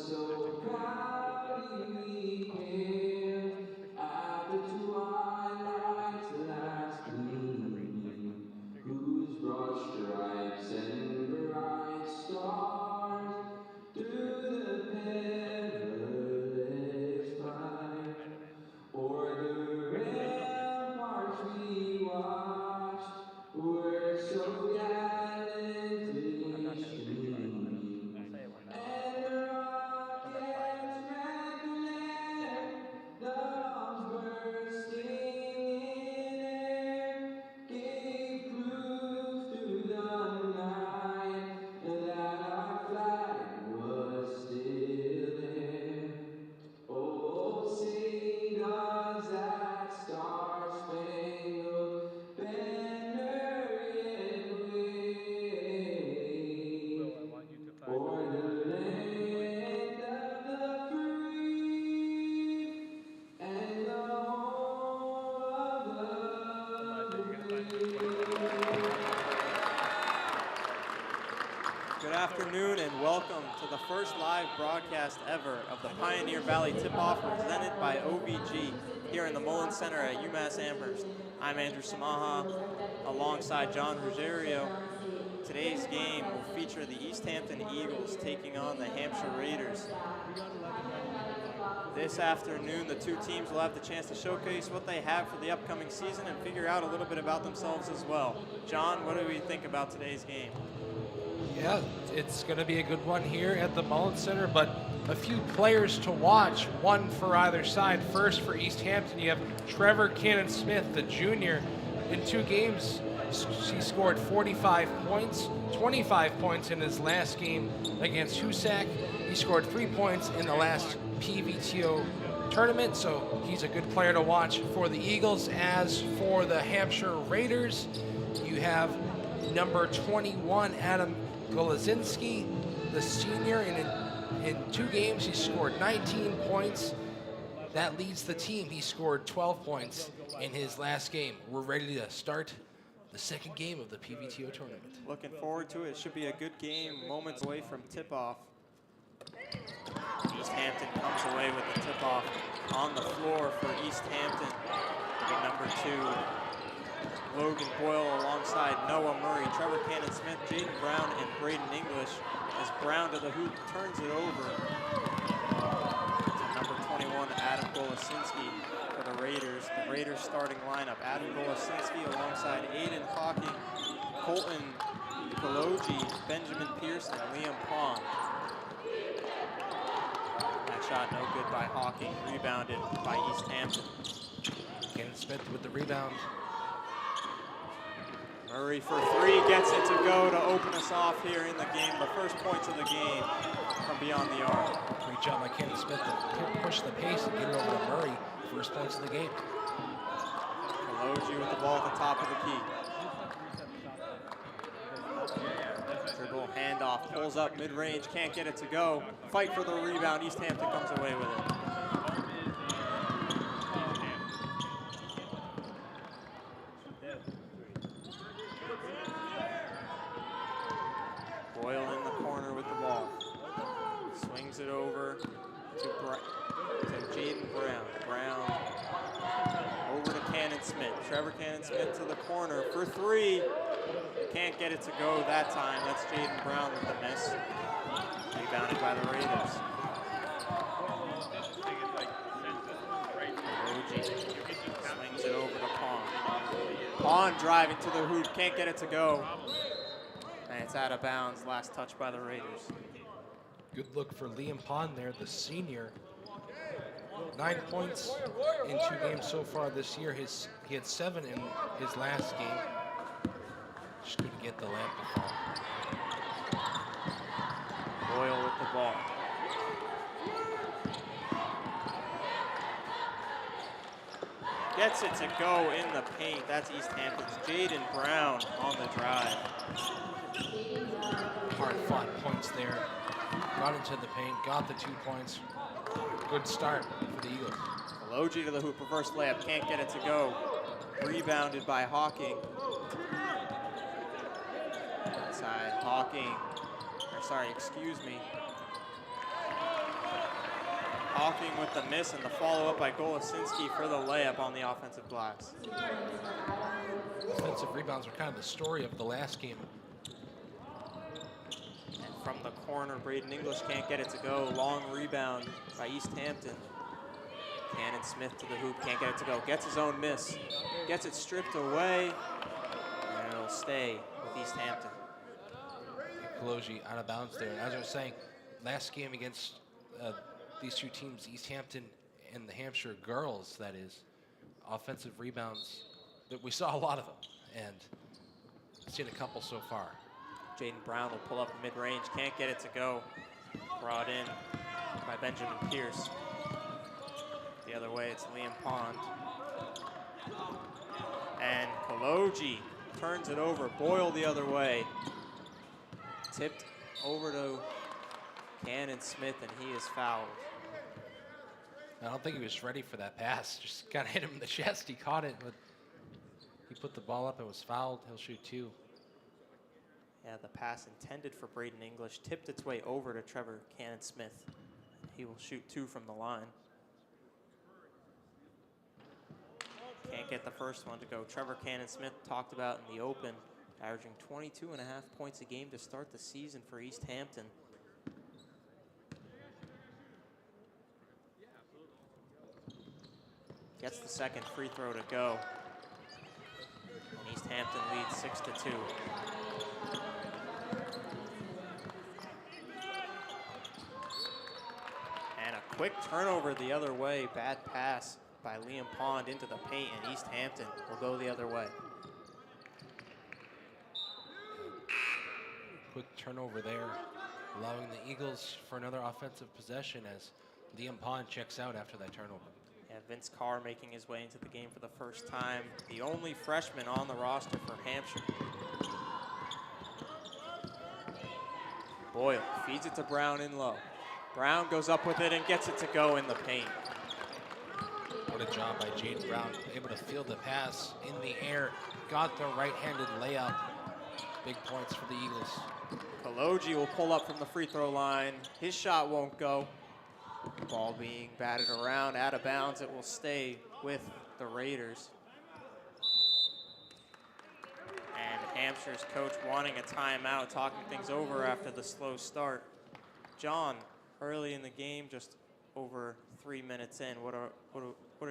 So proudly hailed at the twilight's last gleaming, whose broad stripes and bright stars through the perilous fight o'er the ramparts we watched were so gallantly streaming, and the rockets red glare, the bombs bursting in air, gave proof through the night that our flag was still there. Oh, sing does that star-spangled banner yet wave o'er the land of the free and the home of the brave. Good afternoon and welcome to the first live broadcast ever of the Pioneer Valley Tip-Off presented by OVG here in the Mullins Center at UMass Amherst. I'm Andrew Samaha alongside John Ruggiero. Today's game will feature the East Hampton Eagles taking on the Hampshire Raiders. This afternoon, the two teams will have the chance to showcase what they have for the upcoming season and figure out a little bit about themselves as well. John, what do we think about today's game? Yeah, it's going to be a good one here at the Mullins Center, but a few players to watch, one for either side. First, for East Hampton, you have Trevor Cannon-Smith, the junior. In 2 games, he scored 45 points, 25 points in his last game against Hoosac. He scored 3 points in the last PVTO tournament, so he's a good player to watch for the Eagles. As for the Hampshire Raiders, you have number 21, Adam Golazinski, the senior. In 2 games, he scored 19 points. That leads the team. He scored 12 points in his last game. We're ready to start the second game of the PVTO tournament. Looking forward to it. It should be a good game, moments away from tip-off. East Hampton comes away with the tip-off on the floor for East Hampton. The number 2, Logan Boyle alongside Noah Murray, Trevor Cannon-Smith, Jaden Brown, and Braden English. As Brown to the hoop turns it over to number 21, Adam Golasinski for the Raiders. The Raiders starting lineup, Adam Golasinski alongside Aiden Hawking, Colton Kaloji, Benjamin Pearson, Liam Pong. That shot no good by Hawking, rebounded by East Hampton. Cannon-Smith with the rebound. Murray for 3, gets it to go to open us off here in the game. The first points of the game from beyond the arc. Great job by Cannon-Smith to push the pace and get it over to Murray. First points of the game. Kaloji with the ball at the top of the key. Dribble, handoff, pulls up mid-range, can't get it to go. Fight for the rebound, East Hampton comes away with it. Boyle in the corner with the ball. Swings it over to Jaden Brown. Brown over to Cannon-Smith. Trevor Cannon-Smith to the corner for 3. Can't get it to go that time. That's Jaden Brown with the miss. Rebounded by the Raiders. Oji swings it over to Pond. Pond driving to the hoop. Can't get it to go. And it's out of bounds. Last touch by the Raiders. Good look for Liam Pond there, the senior. 9 points in 2 games so far this year. He had 7 in his last game. Just couldn't get the lamp to fall. Boyle with the ball. Gets it to go in the paint. That's East Hampton's Jaden Brown on the drive. Hard-fought points there. Got into the paint, got the 2 points. Good start for the Eagles. Kaloji to the hoop, reverse layup, can't get it to go. Rebounded by Hawking. Inside, Hawking. Excuse me. Hawking with the miss and the follow-up by Golosinski for the layup on the offensive glass. Offensive rebounds are kind of the story of the last game. And from the corner, Braden English can't get it to go. Long rebound by East Hampton. Cannon Smith to the hoop, can't get it to go. Gets his own miss, gets it stripped away, and it'll stay with East Hampton. Kaloji out of bounds there. As I was saying, last game against these two teams, East Hampton and the Hampshire girls, that is, offensive rebounds, that we saw a lot of them, and seen a couple so far. Jaden Brown will pull up mid-range, can't get it to go. Brought in by Benjamin Pierce. The other way, it's Liam Pond. And Kaloji turns it over, Boyle the other way. Tipped over to Cannon Smith, and he is fouled. I don't think he was ready for that pass. Just kind of hit him in the chest. He caught it, but he put the ball up and was fouled. He'll shoot 2. Yeah, the pass intended for Braden English tipped its way over to Trevor Cannon Smith. He will shoot 2 from the line. Can't get the first one to go. Trevor Cannon Smith talked about in the open, averaging 22.5 points a game to start the season for East Hampton. Gets the second free throw to go. And East Hampton leads 6-2. And a quick turnover the other way. Bad pass by Liam Pond into the paint, and East Hampton will go the other way. Quick turnover there, allowing the Eagles for another offensive possession as Liam Pond checks out after that turnover. Yeah, Vince Carr making his way into the game for the first time. The only freshman on the roster for Hampshire. Boyle feeds it to Brown in low. Brown goes up with it and gets it to go in the paint. What a job by Jaden Brown, able to field the pass in the air, got the right-handed layup. Big points for the Eagles. Kaloji will pull up from the free throw line. His shot won't go. Ball being batted around, out of bounds. It will stay with the Raiders. And Hampshire's coach wanting a timeout, talking things over after the slow start. John, early in the game, just over 3 minutes in, what are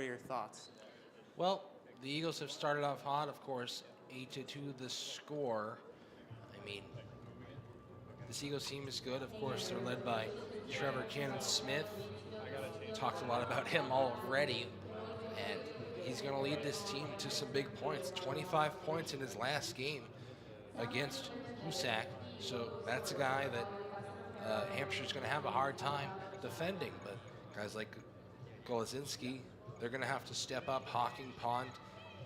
your thoughts? Well, the Eagles have started off hot, of course, 8-2 the score. I mean, this Eagles team is good. Of course, they're led by Trevor Cannon Smith. Talked a lot about him already, and he's going to lead this team to some big points. 25 points in his last game against Husak. So that's a guy that Hampshire's going to have a hard time defending. But guys like Golosinski, they're going to have to step up. Hawking, Pond,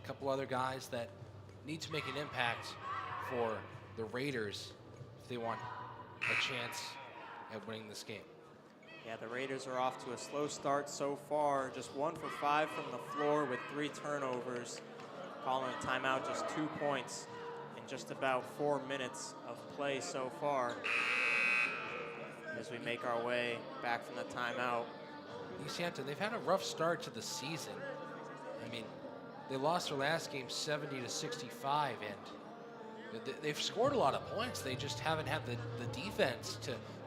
a couple other guys that need to make an impact for the Raiders if they want a chance at winning this game. Yeah, the Raiders are off to a slow start so far. Just 1 for 5 from the floor with 3 turnovers. Calling a timeout, just 2 points in just about 4 minutes of play so far. As we make our way back from the timeout. East Hampton, they've had a rough start to the season. I mean, they lost their last game 70-65, and they've scored a lot of points. They just haven't had the defense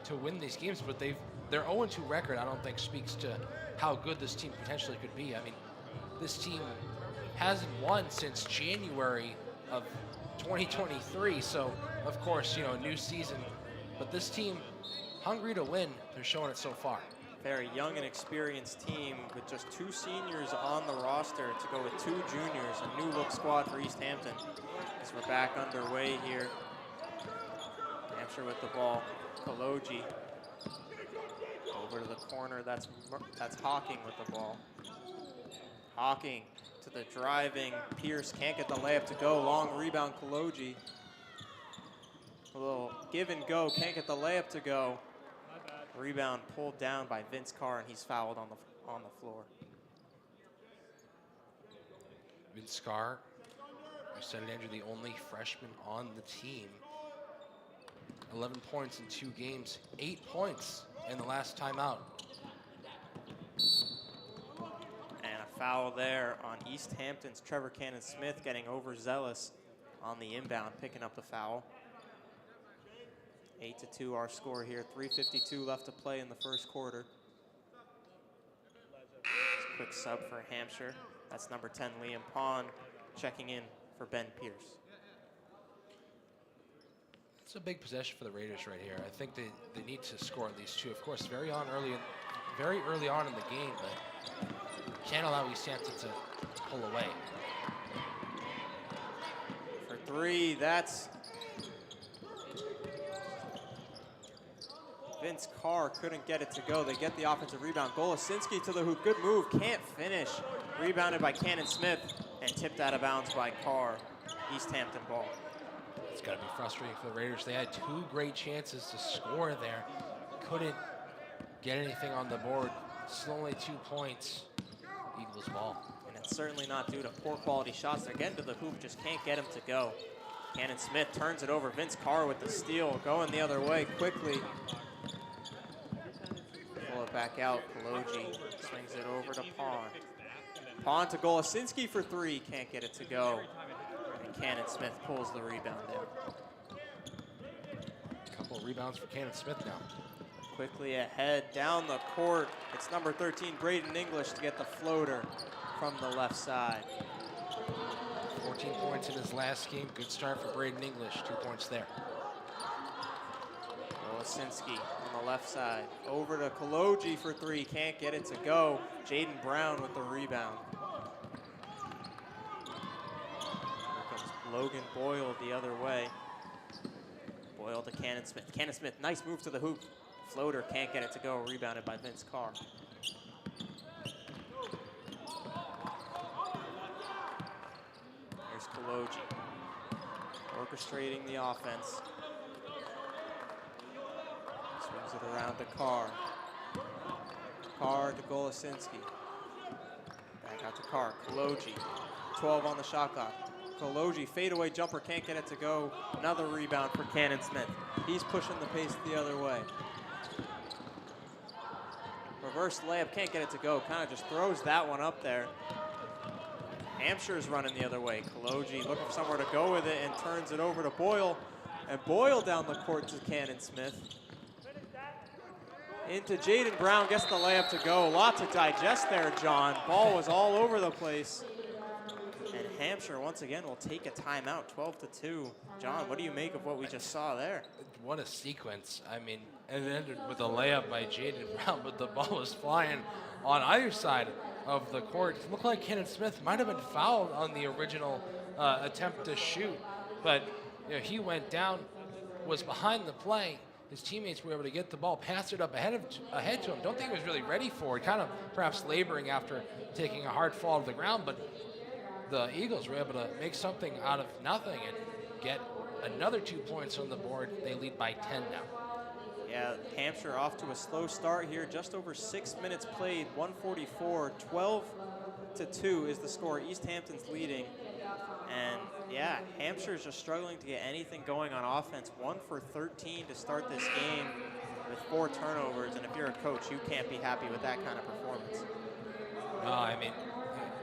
to win these games, but their 0-2 record, I don't think, speaks to how good this team potentially could be. I mean, this team hasn't won since January of 2023, so of course, a new season, but this team, hungry to win, they're showing it so far. Very young and experienced team with just 2 seniors on the roster to go with 2 juniors. A new look squad for East Hampton as we're back underway here. Hampshire with the ball. Kaloji over to the corner. That's Hawking with the ball. Hawking to the driving. Pierce can't get the layup to go. Long rebound, Kaloji. A little give and go. Can't get the layup to go. Rebound pulled down by Vince Carr, and he's fouled on the floor. Vince Carr, you said it, Andrew, the only freshman on the team. 11 points in 2 games, 8 points in the last timeout. Foul there on East Hampton's Trevor Cannon-Smith, getting overzealous on the inbound, picking up the foul. 8-2 our score here. 3:52 left to play in the first quarter. Quick sub for Hampshire. That's number 10, Liam Pond, checking in for Ben Pierce. It's a big possession for the Raiders right here. I think they need to score at least 2. Of course, very early on in the game, but can't allow East Hampton to pull away. For 3, that's Vince Carr, couldn't get it to go. They get the offensive rebound. Golosinski to the hoop, good move, can't finish. Rebounded by Cannon-Smith and tipped out of bounds by Carr. East Hampton ball. It's got to be frustrating for the Raiders. They had 2 great chances to score there. Couldn't get anything on the board. Still only 2 points. Eagles ball. And it's certainly not due to poor quality shots. They're getting to the hoop, just can't get him to go. Cannon-Smith turns it over. Vince Carr with the steal, going the other way quickly. Pull it back out. Kaloji swings it over to Pond. Pond to Golosinski for 3, can't get it to go. And Cannon-Smith pulls the rebound there. A couple of rebounds for Cannon-Smith now. Quickly ahead, down the court. It's number 13, Braden English, to get the floater from the left side. 14 points in his last game. Good start for Braden English. 2 points there. Golosinski on the left side. Over to Kaloji for 3, can't get it to go. Jaden Brown with the rebound. Here comes Logan Boyle the other way. Boyle to Cannon-Smith. Cannon-Smith, nice move to the hoop. Floater, can't get it to go, rebounded by Vince Carr. Here's Kaloji, orchestrating the offense. Swings it around to Carr. Carr to Golosinski. Back out to Carr, Kaloji, 12 on the shot clock. Kaloji, fadeaway jumper, can't get it to go. Another rebound for Cannon-Smith. He's pushing the pace the other way. Reverse layup, can't get it to go. Kind of just throws that one up there. Hampshire's running the other way. Kaloji looking for somewhere to go with it and turns it over to Boyle. And Boyle down the court to Cannon-Smith. Into Jaden Brown, gets the layup to go. A lot to digest there, John. Ball was all over the place. And Hampshire, once again, will take a timeout, 12-2. John, what do you make of what we just saw there? What a sequence. I mean, it ended with a layup by Jaden Brown, but the ball was flying on either side of the court. It looked like Cannon-Smith might have been fouled on the original attempt to shoot, but you know, he went down, was behind the play. His teammates were able to get the ball, pass it up ahead to him. Don't think he was really ready for it, kind of perhaps laboring after taking a hard fall to the ground, but the Eagles were able to make something out of nothing and get another 2 points on the board. They lead by 10 now. Yeah, Hampshire off to a slow start here. Just over 6 minutes played, 144, 12-2 is the score. East Hampton's leading. And yeah, Hampshire's just struggling to get anything going on offense. 1 for 13 to start this game with 4 turnovers. And if you're a coach, you can't be happy with that kind of performance. No, I mean,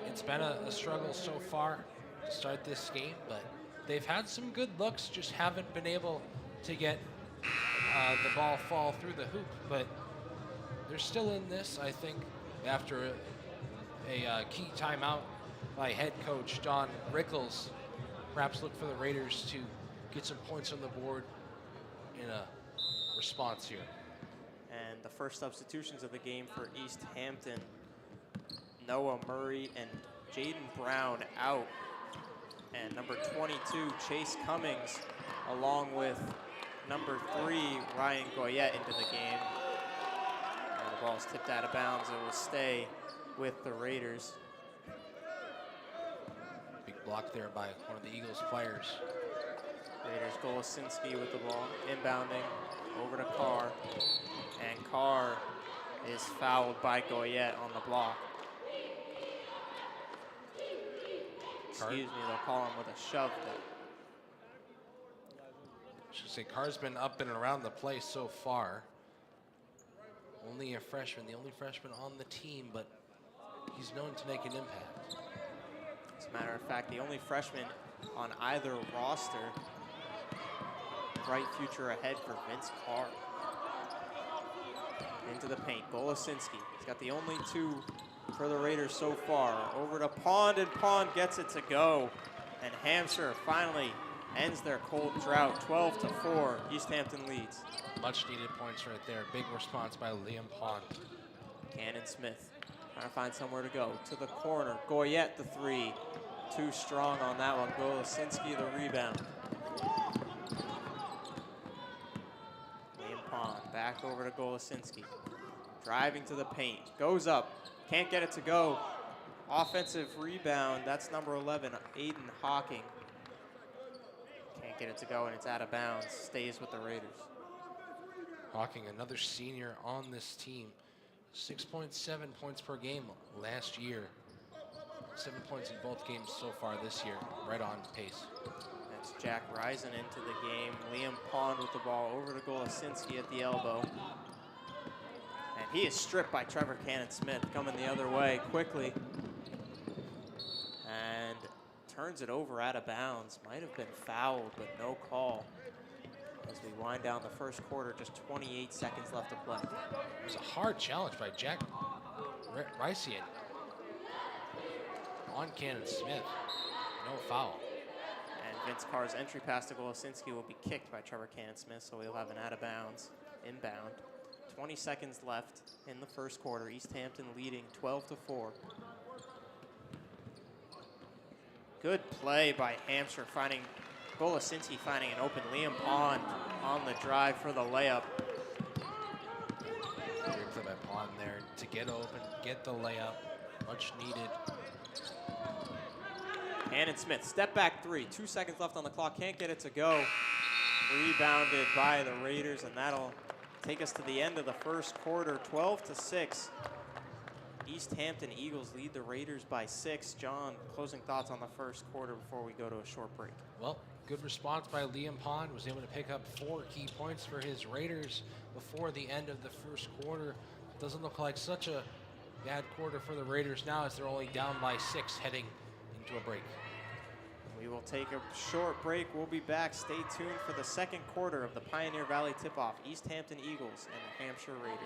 it's been a struggle so far to start this game, but they've had some good looks, just haven't been able to get the ball fall through the hoop. But they're still in this, I think, after a key timeout by head coach Don Rickles. Perhaps look for the Raiders to get some points on the board in a response here. And the first substitutions of the game for East Hampton, Noah Murray and Jaden Brown out. And number 22, Chase Cummings, along with number 3, Ryan Goyette, into the game. And the ball's tipped out of bounds. It will stay with the Raiders. Big block there by one of the Eagles players. Raiders, Golosinski with the ball, inbounding over to Carr. And Carr is fouled by Goyette on the block. Excuse me, they'll call him with a shove there. I should say Carr's been up and around the place so far. Only a freshman, the only freshman on the team, but he's known to make an impact. As a matter of fact, the only freshman on either roster. Bright future ahead for Vince Carr. Into the paint, Golosinski. He's got the only two for the Raiders so far. Over to Pond, and Pond gets it to go. And Hampshire finally ends their cold drought, 12-4. East Hampton leads. Much needed points right there. Big response by Liam Pond. Cannon Smith trying to find somewhere to go. To the corner, Goyette the three. Too strong on that one. Golosinski the rebound. Liam Pond back over to Golosinski. Driving to the paint, goes up, can't get it to go. Offensive rebound, that's number 11, Aiden Hawking. Can't get it to go, and it's out of bounds. Stays with the Raiders. Hawking, another senior on this team. 6.7 points per game last year. 7 points in both games so far this year. Right on pace. That's Jack Risen into the game. Liam Pond with the ball over to Golosinski at the elbow. And he is stripped by Trevor Cannon-Smith, coming the other way quickly. And turns it over out of bounds. Might have been fouled, but no call. As we wind down the first quarter, just 28 seconds left to play. It was a hard challenge by Jack Risian on Cannon-Smith. No foul. And Vince Carr's entry pass to Golosinski will be kicked by Trevor Cannon-Smith, so we'll have an out of bounds, inbound. 20 seconds left in the first quarter. East Hampton leading 12-4. Good play by Hampshire, Golosinski finding an open Liam Pond on the drive for the layup. Great play by Pond there to get open, get the layup, much needed. Cannon-Smith, step back three, 2 seconds left on the clock, can't get it to go. Rebounded by the Raiders, and that'll take us to the end of the first quarter, 12-6. East Hampton Eagles lead the Raiders by 6. John, closing thoughts on the first quarter before we go to a short break. Well, good response by Liam Pond. Was able to pick up 4 key points for his Raiders before the end of the first quarter. Doesn't look like such a bad quarter for the Raiders now, as they're only down by 6 heading into a break. We will take a short break. We'll be back. Stay tuned for the second quarter of the Pioneer Valley tip-off. East Hampton Eagles and the Hampshire Raiders.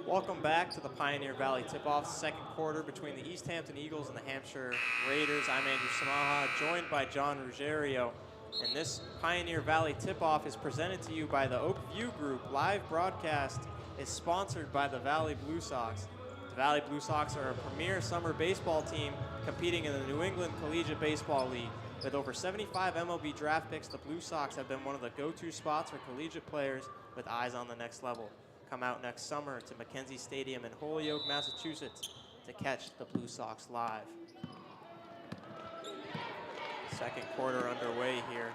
Welcome back to the Pioneer Valley tip-off, second quarter between the East Hampton Eagles and the Hampshire Raiders. I'm Andrew Samaha, joined by John Ruggiero. And this Pioneer Valley tip-off is presented to you by the Oak View Group. Live broadcast is sponsored by the Valley Blue Sox. The Valley Blue Sox are a premier summer baseball team competing in the New England Collegiate Baseball League. With over 75 MLB draft picks, the Blue Sox have been one of the go-to spots for collegiate players with eyes on the next level. Come out next summer to Mackenzie Stadium in Holyoke, Massachusetts to catch the Blue Sox live. Second quarter underway here.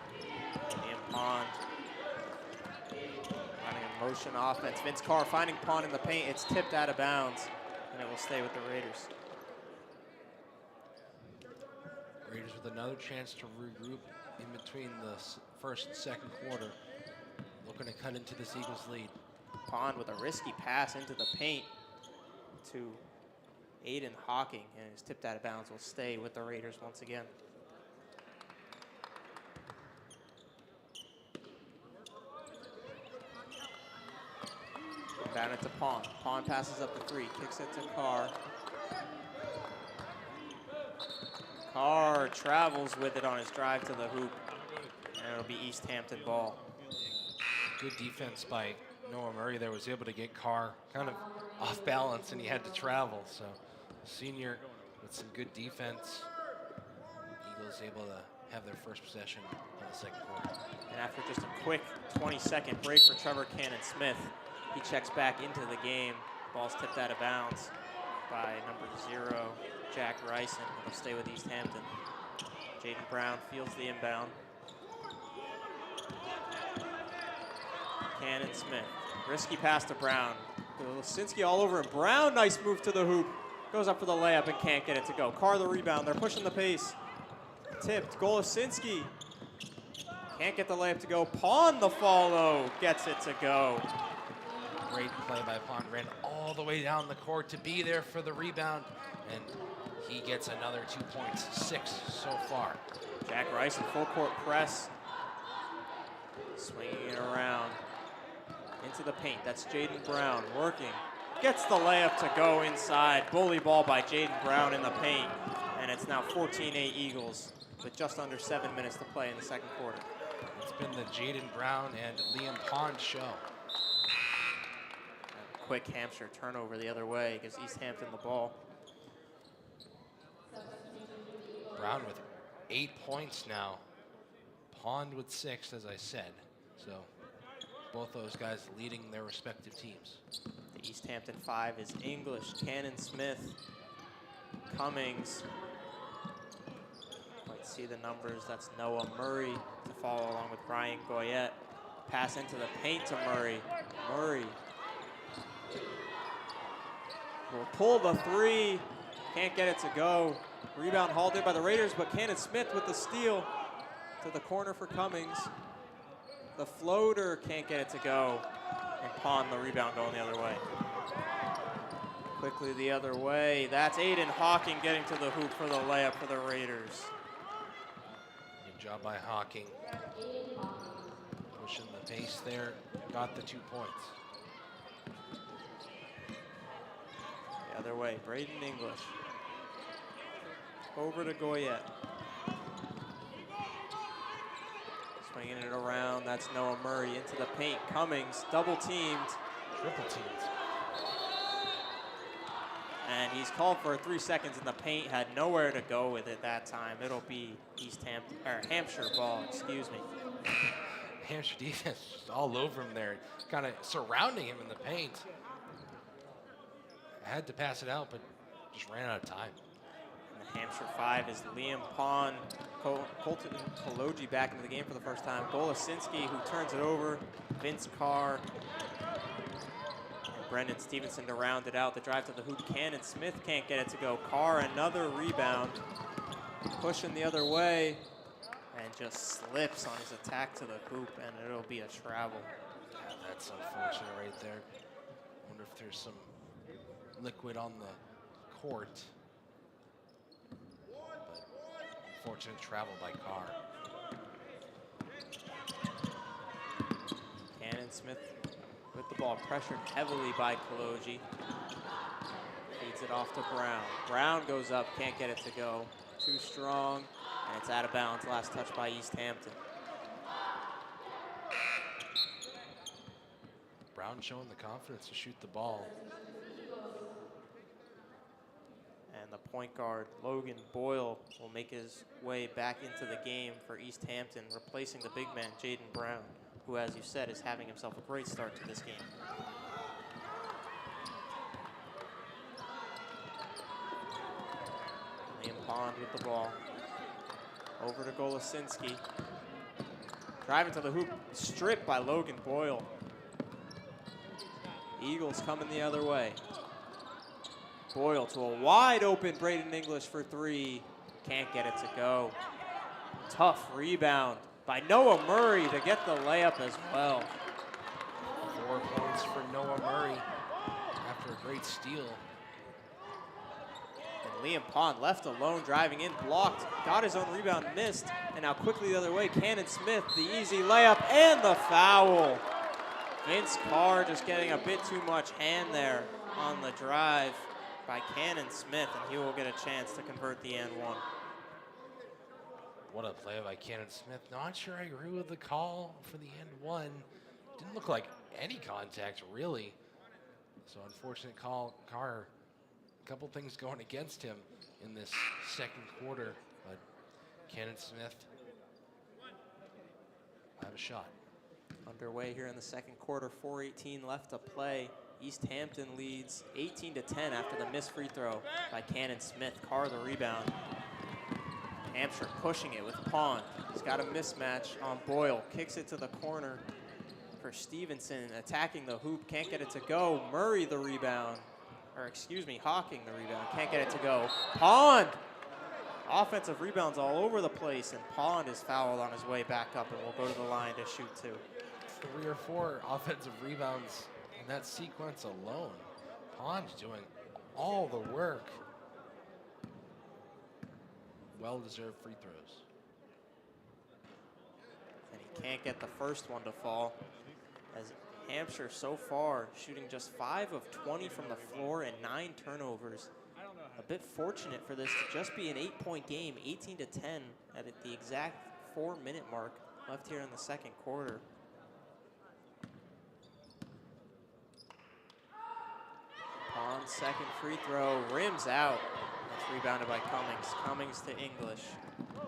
Liam Pond running a motion offense. Vince Carr finding Pond in the paint. It's tipped out of bounds, and it will stay with the Raiders. Raiders with another chance to regroup in between the first and second quarter. Looking to cut into this Eagles lead. Pond with a risky pass into the paint to Aiden Hawking, and it's tipped out of bounds. Will stay with the Raiders once again. Down it to Pond. Pond passes up the three, kicks it to Carr. Carr travels with it on his drive to the hoop, and it'll be East Hampton ball. Good defense by Noah Murray there, was able to get Carr kind of off balance and he had to travel. So senior with some good defense. Eagles able to have their first possession of the second quarter. And after just a quick 20-second break for Trevor Cannon-Smith, he checks back into the game. Ball's tipped out of bounds by number 0, Jack Ryson. He'll stay with East Hampton. Jaden Brown fields the inbound. Cannon-Smith, risky pass to Brown. Lisinski all over him. Brown, nice move to the hoop. Goes up for the layup and can't get it to go. Carr the rebound, they're pushing the pace. Tipped, Golosinski. Can't get the layup to go. Pond the follow, gets it to go. Great play by Pond, ran all the way down the court to be there for the rebound, and he gets another 2 points, 6 so far. Jack Rice in full court press. Swinging it around into the paint. That's Jaden Brown working. Gets the layup to go inside. Bully ball by Jaden Brown in the paint. And it's now 14-8 Eagles with just under 7 minutes to play in the second quarter. It's been the Jaden Brown and Liam Pond show. And a quick Hampshire turnover the other way, gives East Hampton the ball. Brown with 8 points now. Pond with 6, as I said. So both those guys leading their respective teams. The East Hampton 5 is English, Cannon-Smith, Cummings. Might see the numbers. That's Noah Murray to follow along with Brian Goyette. Pass into the paint to Murray. Murray will pull the 3. Can't get it to go. Rebound hauled in by the Raiders, but Cannon-Smith with the steal to the corner for Cummings. The floater can't get it to go. And Pond the rebound going the other way. Quickly the other way. That's Aiden Hawking getting to the hoop for the layup for the Raiders. Good job by Hawking. Pushing the pace there. Got the 2 points. The other way, Braden English. Over to Goyette. Swinging it around, that's Noah Murray into the paint. Cummings, double teamed. Triple teamed. And he's called for 3 seconds in the paint, had nowhere to go with it that time. It'll be East Hampton, or Hampshire ball, excuse me. Hampshire defense just all over him there, kind of surrounding him in the paint. Had to pass it out, but just ran out of time. And the Hampshire 5 is Liam Pond, Colton Kologi back into the game for the first time. Golosinski, who turns it over. Vince Carr. And Brendan Stevenson to round it out. The drive to the hoop. Cannon-Smith can't get it to go. Carr, another rebound. Pushing the other way. And just slips on his attack to the hoop, and it'll be a travel. Yeah, that's unfortunate right there. Wonder if there's some liquid on the court. But unfortunate travel by Carr. Cannon-Smith with the ball, pressured heavily by Kologi. Feeds it off to Brown. Brown goes up, can't get it to go. Too strong, and it's out of bounds. Last touch by East Hampton. Brown showing the confidence to shoot the ball. And the point guard, Logan Boyle, will make his way back into the game for East Hampton, replacing the big man, Jaden Brown, who, as you said, is having himself a great start to this game. Liam Pond with the ball. Over to Golosinski. Driving to the hoop, stripped by Logan Boyle. Eagles coming the other way. Boyle to a wide open Braden English for 3. Can't get it to go. Tough rebound by Noah Murray to get the layup as well. 4 points for Noah Murray after a great steal. And Liam Pond left alone, driving in, blocked, got his own rebound, missed, and now quickly the other way, Cannon-Smith, the easy layup and the foul. Vince Carr just getting a bit too much hand there on the drive by Cannon-Smith, and he will get a chance to convert the and one. What a play by Cannon-Smith. Not sure I agree with the call for the and one. didn't look like any contact, really. So unfortunate call, Carr. A couple things going against him in this second quarter, but Cannon Smith have a shot. Underway here in the second quarter, 4:18 left to play. East Hampton leads 18-10 after the missed free throw by Cannon Smith. Carr the rebound. Hampshire pushing it with Pond. He's got a mismatch on Boyle. Kicks it to the corner for Stevenson. Attacking the hoop, can't get it to go. Murray the rebound. Or excuse me, Hawking the rebound. Can't get it to go. Pond! Offensive rebounds all over the place, and Pond is fouled on his way back up and will go to the line to shoot 2. 3 or 4 offensive rebounds in that sequence alone. Pond doing all the work. Well-deserved free throws. And he can't get the first one to fall, as Hampshire so far shooting just 5 of 20 from the floor and 9 turnovers. A bit fortunate for this to just be an 8-point game, 18-10 at the exact 4-minute mark left here in the second quarter. Pond's second free throw rims out. That's rebounded by Cummings. Cummings to English,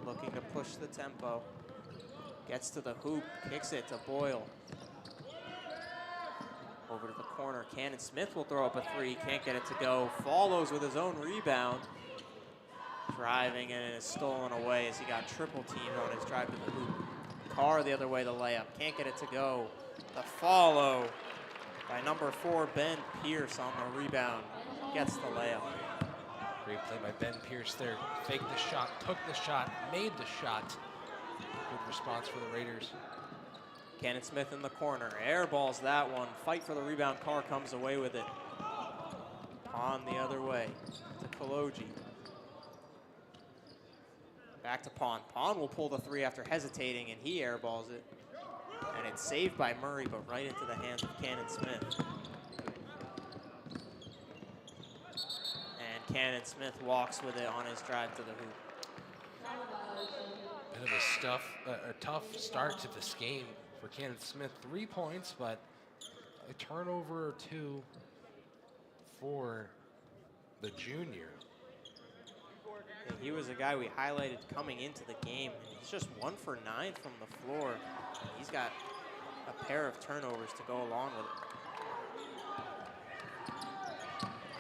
looking to push the tempo. Gets to the hoop, kicks it to Boyle. Over to the corner, Cannon Smith will throw up a 3, can't get it to go. Follows with his own rebound. Driving and it is stolen away as he got triple teamed on his drive to the hoop. Carr the other way, the layup, can't get it to go. The follow by number 4, Ben Pierce on the rebound. Gets the layup. Great play by Ben Pierce there. Faked the shot, took the shot, made the shot. Good response for the Raiders. Cannon Smith in the corner, airballs that one. Fight for the rebound, Carr comes away with it. Pond the other way to Kaloji. Back to Pond. Pond will pull the 3 after hesitating, and he airballs it. And it's saved by Murray, but right into the hands of Cannon Smith. And Cannon Smith walks with it on his drive to the hoop. Bit of a tough start to this game for Cannon Smith. 3 points, but a turnover or 2 for the junior. Yeah, he was a guy we highlighted coming into the game. He's just 1 for 9 from the floor. He's got a pair of turnovers to go along with it.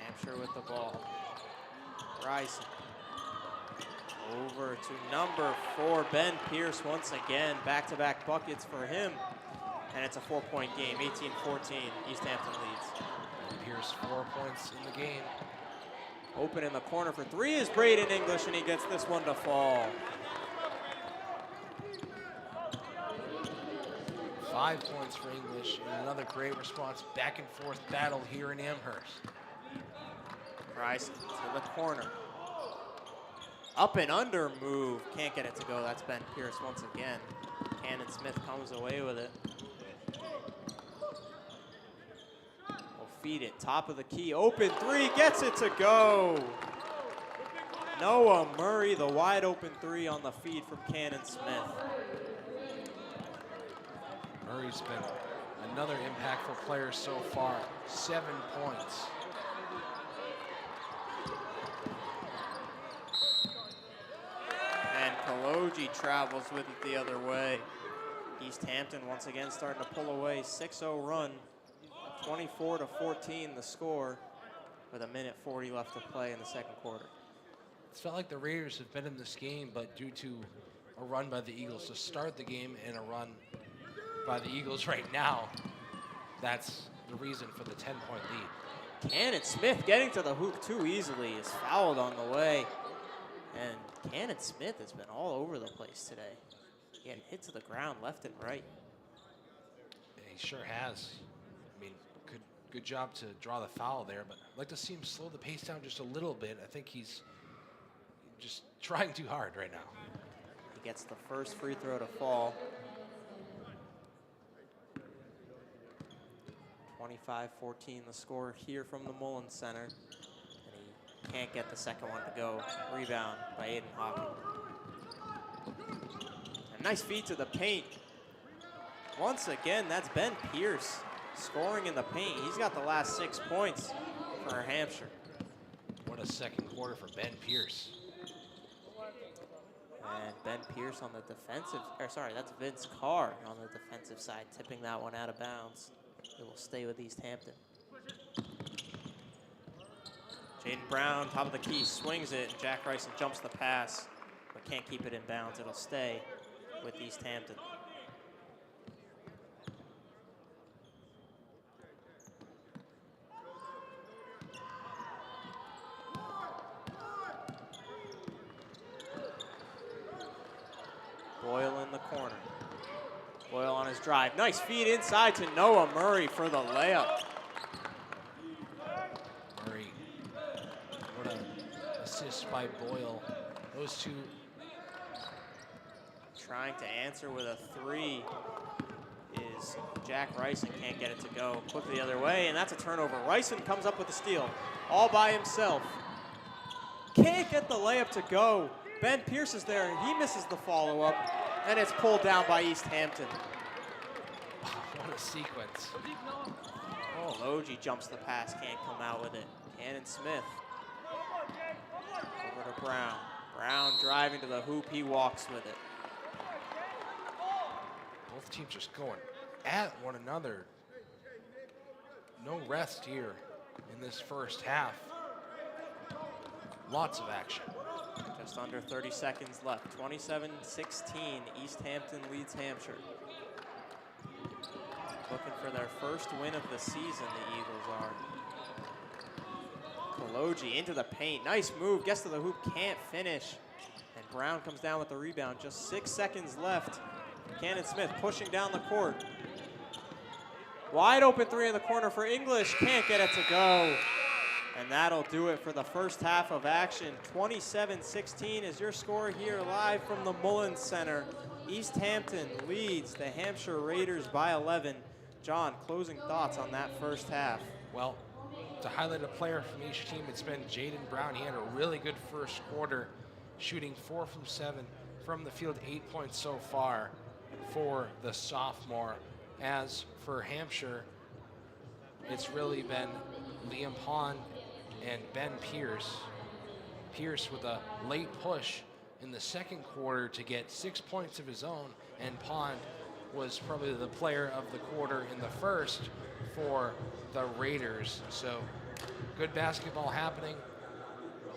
Hampshire with the ball. Bryson. Over to number 4, Ben Pierce once again. Back-to-back buckets for him. And it's a 4-point game, 18-14. East Hampton leads. Pierce 4 points in the game. Open in the corner for 3 is Braden English, and he gets this one to fall. 5 points for English, and another great response. Back and forth battle here in Amherst. Bryson to the corner. Up and under move. Can't get it to go. That's Ben Pierce once again. Cannon Smith comes away with it. Will feed it. Top of the key. Open 3. Gets it to go. Noah Murray, the wide open 3 on the feed from Cannon Smith. Murray's been another impactful player so far. 7 points. And Kaloji travels with it the other way. East Hampton once again starting to pull away. 6-0 run. 24-14 the score with 1:40 left to play in the second quarter. It's felt like the Raiders have been in this game, but due to a run by the Eagles to start the game and a run by the Eagles right now, that's the reason for the 10-point lead. Cannon Smith getting to the hoop too easily is fouled on the way. And Cannon Smith has been all over the place today. He had hit to the ground left and right. He sure has. I mean, good job to draw the foul there, but I'd like to see him slow the pace down just a little bit. I think he's just trying too hard right now. He gets the first free throw to fall. 25-14 the score here from the Mullins Center. And he can't get the second one to go. Rebound by Aiden Hawking. A nice feed to the paint Once again, that's Ben Pierce scoring in the paint. He's got the last 6 points for Hampshire. What a second quarter for Ben Pierce. And Ben Pierce on the defensive, or sorry, that's Vince Carr on the defensive side, tipping that one out of bounds. It will stay with East Hampton. Jaden Brown, top of the key, swings it, and Jack Ryson jumps the pass, but can't keep it in bounds. It'll stay with East Hampton. Boyle in the corner. Boyle on his drive. Nice feed inside to Noah Murray for the layup. Murray, what an assist by Boyle. Those two. Trying to answer with a three is Jack Ryson. Can't get it to go. Quick the other way, and that's a turnover. Ryson comes up with the steal all by himself. Can't get the layup to go. Ben Pierce is there, and he misses the follow-up, and it's pulled down by East Hampton. What a sequence. Oh, Logie jumps the pass, can't come out with it. Cannon Smith. Over to Brown. Brown driving to the hoop, he walks with it. Both teams just going at one another. No rest here in this first half. Lots of action. Just under 30 seconds left. 27-16, East Hampton leads Hampshire. Looking for their first win of the season, the Eagles are. Kologi into the paint. Nice move, gets to the hoop, can't finish. And Brown comes down with the rebound. Just 6 seconds left. Cannon Smith pushing down the court. Wide open three in the corner for English. Can't get it to go. And that'll do it for the first half of action. 27-16 is your score here live from the Mullins Center. East Hampton leads the Hampshire Raiders by 11. John, closing thoughts on that first half. Well, to highlight a player from each team, it's been Jaden Brown. He had a really good first quarter, shooting 4 from 7 from the field, 8 points so far for the sophomore. As for Hampshire, it's really been Liam Pond and Ben Pierce. Pierce with a late push in the second quarter to get 6 points of his own, and Pond was probably the player of the quarter in the first for the Raiders. So good basketball happening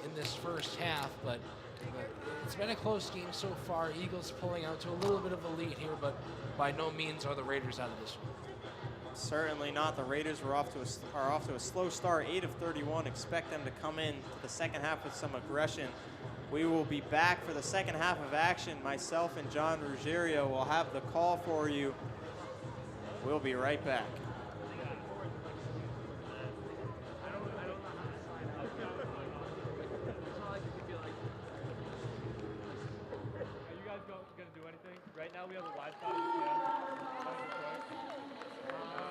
in this first half, but it's been a close game so far. Eagles pulling out to a little bit of a lead here, but by no means are the Raiders out of this one. Certainly not. The Raiders are off to a slow start, 8 of 31. Expect them to come in to the second half with some aggression. We will be back for the second half of action. Myself and John Ruggiero will have the call for you. We'll be right back. Right now we have a live shot of the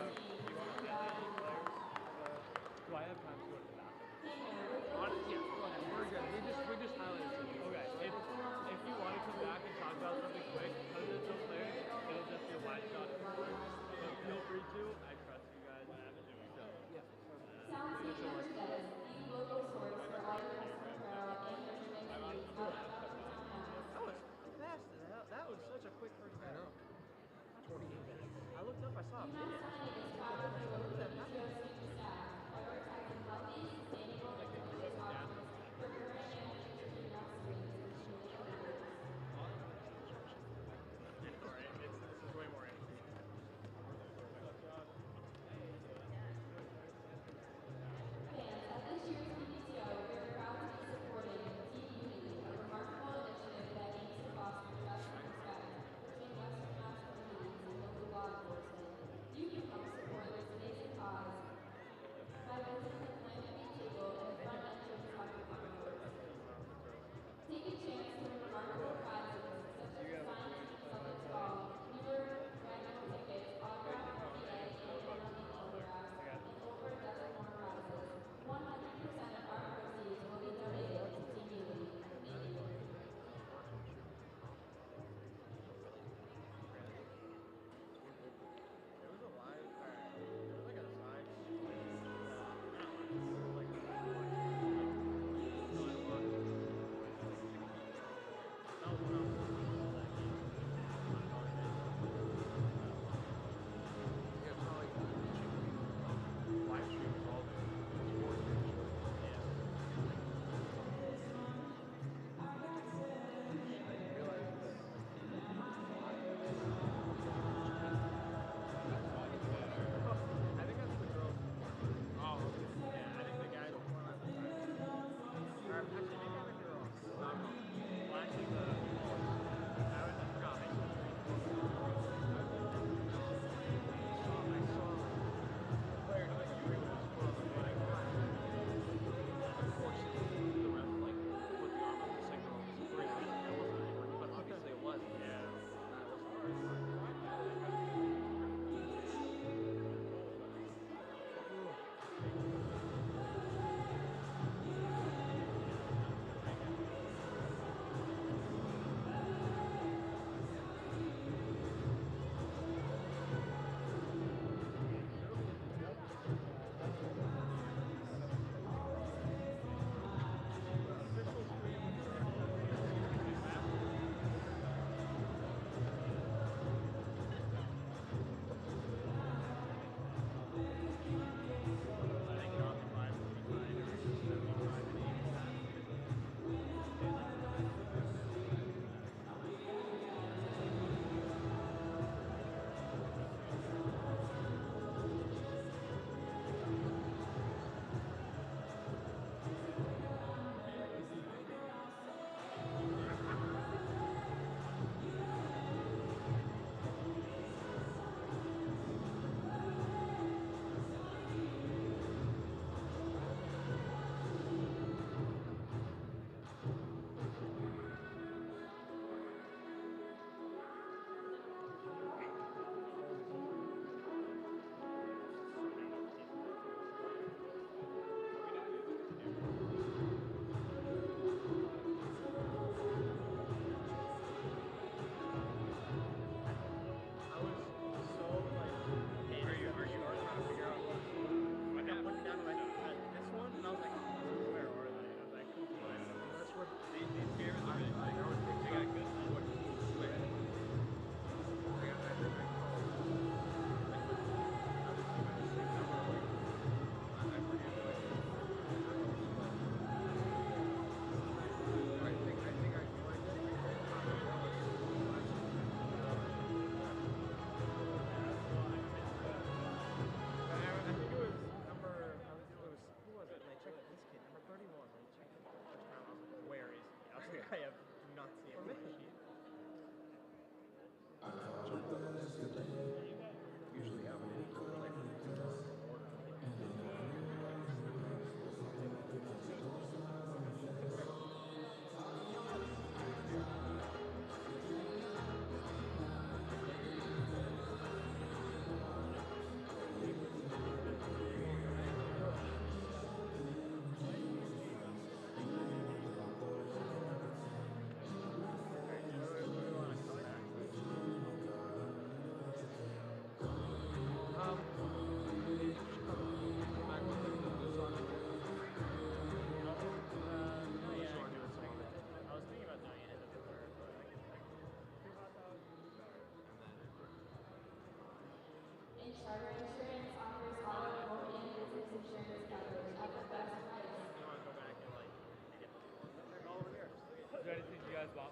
do you want to get any players? Do I have time to go to the bathroom? Yes, go ahead. We're good. We just highlighted something. Okay. If you want to come back and talk about something quick, other than some players, it'll just be a wide shot of the players. So feel free to. I trust you guys. I have to do it. So yeah. Sound system says the local source for all your customers are on English. That was fast. That was such a quick first half.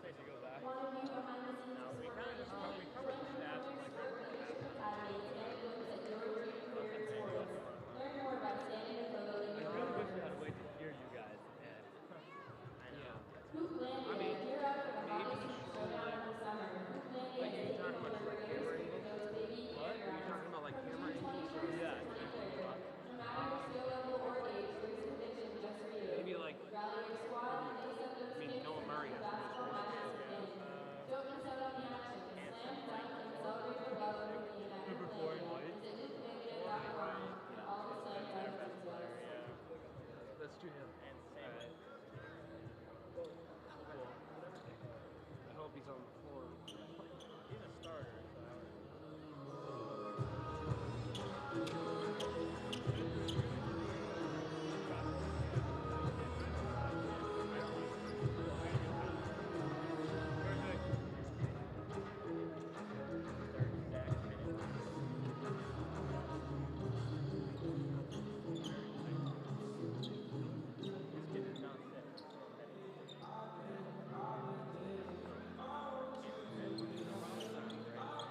say to go back. Want to view behind the scenes No, we of kind of just sport we covered the stats like right before halftime. athletes, anecdotes that your dream career in sports. Learn more by standing with Logo I really wish we had a way to hear you guys. And I know. Hooplandia, gear up for the maybe hottest show showdown like of the summer. Hooplandia like is you taking talking one about of the like greatest camera hoops angles. those baby What? Are you aircraft. talking about like From camera June angles? 21st Yeah. to 23rd. No matter your skill level or age, there's a conviction just for you. Maybe like Rally your squad, lace up those I mean kicks, Noah and Murray let the has the most basketball horsepower. magic begin. Don't miss out on the action. Slam, dunk, and celebrate the love of the game at Hooplandia. Visit hooplandia.com for all the slam dunk details. Let's do him. And Sam. Cool. I hope he's on the floor. He's a starter.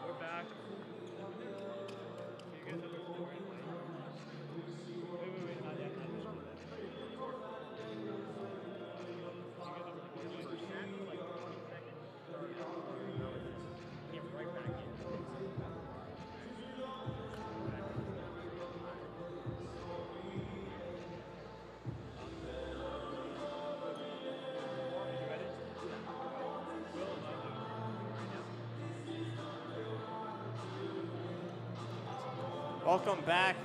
We're back. So you guys have a floor invite. Wait, not yet. Not yet. You guys have a floor invite. For like 20 seconds. Came right back in. Welcome back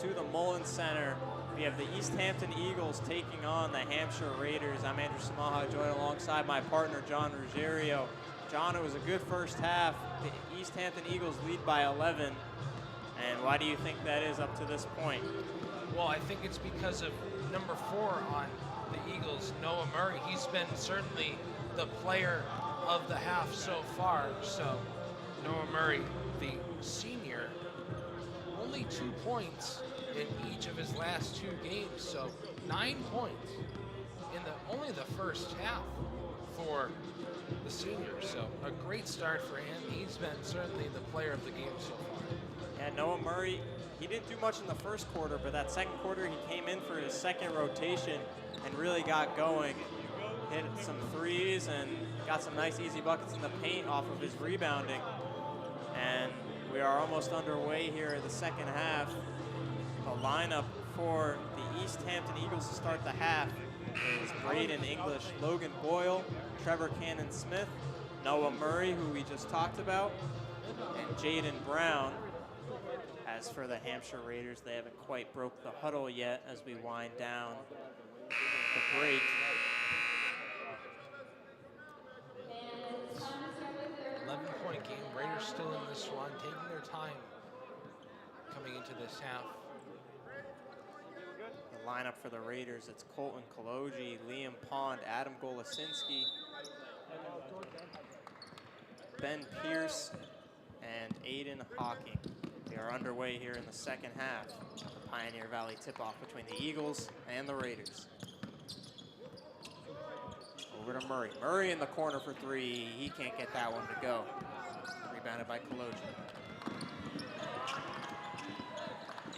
to the Mullen Center. We have the East Hampton Eagles taking on the Hampshire Raiders. I'm Andrew Samaha, joined alongside my partner, John Ruggiero. John, it was a good first half. The East Hampton Eagles lead by 11. And why do you think that is up to this point? Well, I think it's because of number 4 on the Eagles, Noah Murray. He's been certainly the player of the half so far. So Noah Murray, the senior, only 2 points in each of his last 2 games. So 9 points in only the first half for the senior. So a great start for him. He's been certainly the player of the game so far. Yeah, Noah Murray, he didn't do much in the first quarter, but that second quarter he came in for his second rotation and really got going. Hit some threes and got some nice easy buckets in the paint off of his rebounding. And we are almost underway here in the second half. The lineup for the East Hampton Eagles to start the half is Braden English, Logan Boyle, Trevor Cannon-Smith, Noah Murray, who we just talked about, and Jaden Brown. As for the Hampshire Raiders, they haven't quite broke the huddle yet as we wind down the break. 11-point game. Raiders still in this one, taking their time coming into this half. The lineup for the Raiders, it's Colton Kaloji, Liam Pond, Adam Golasinski, Ben Pierce, and Aiden Hawking. We are underway here in the second half of the Pioneer Valley tip-off between the Eagles and the Raiders. Over to Murray. Murray in the corner for 3. He can't get that one to go. Rebounded by Kaloji.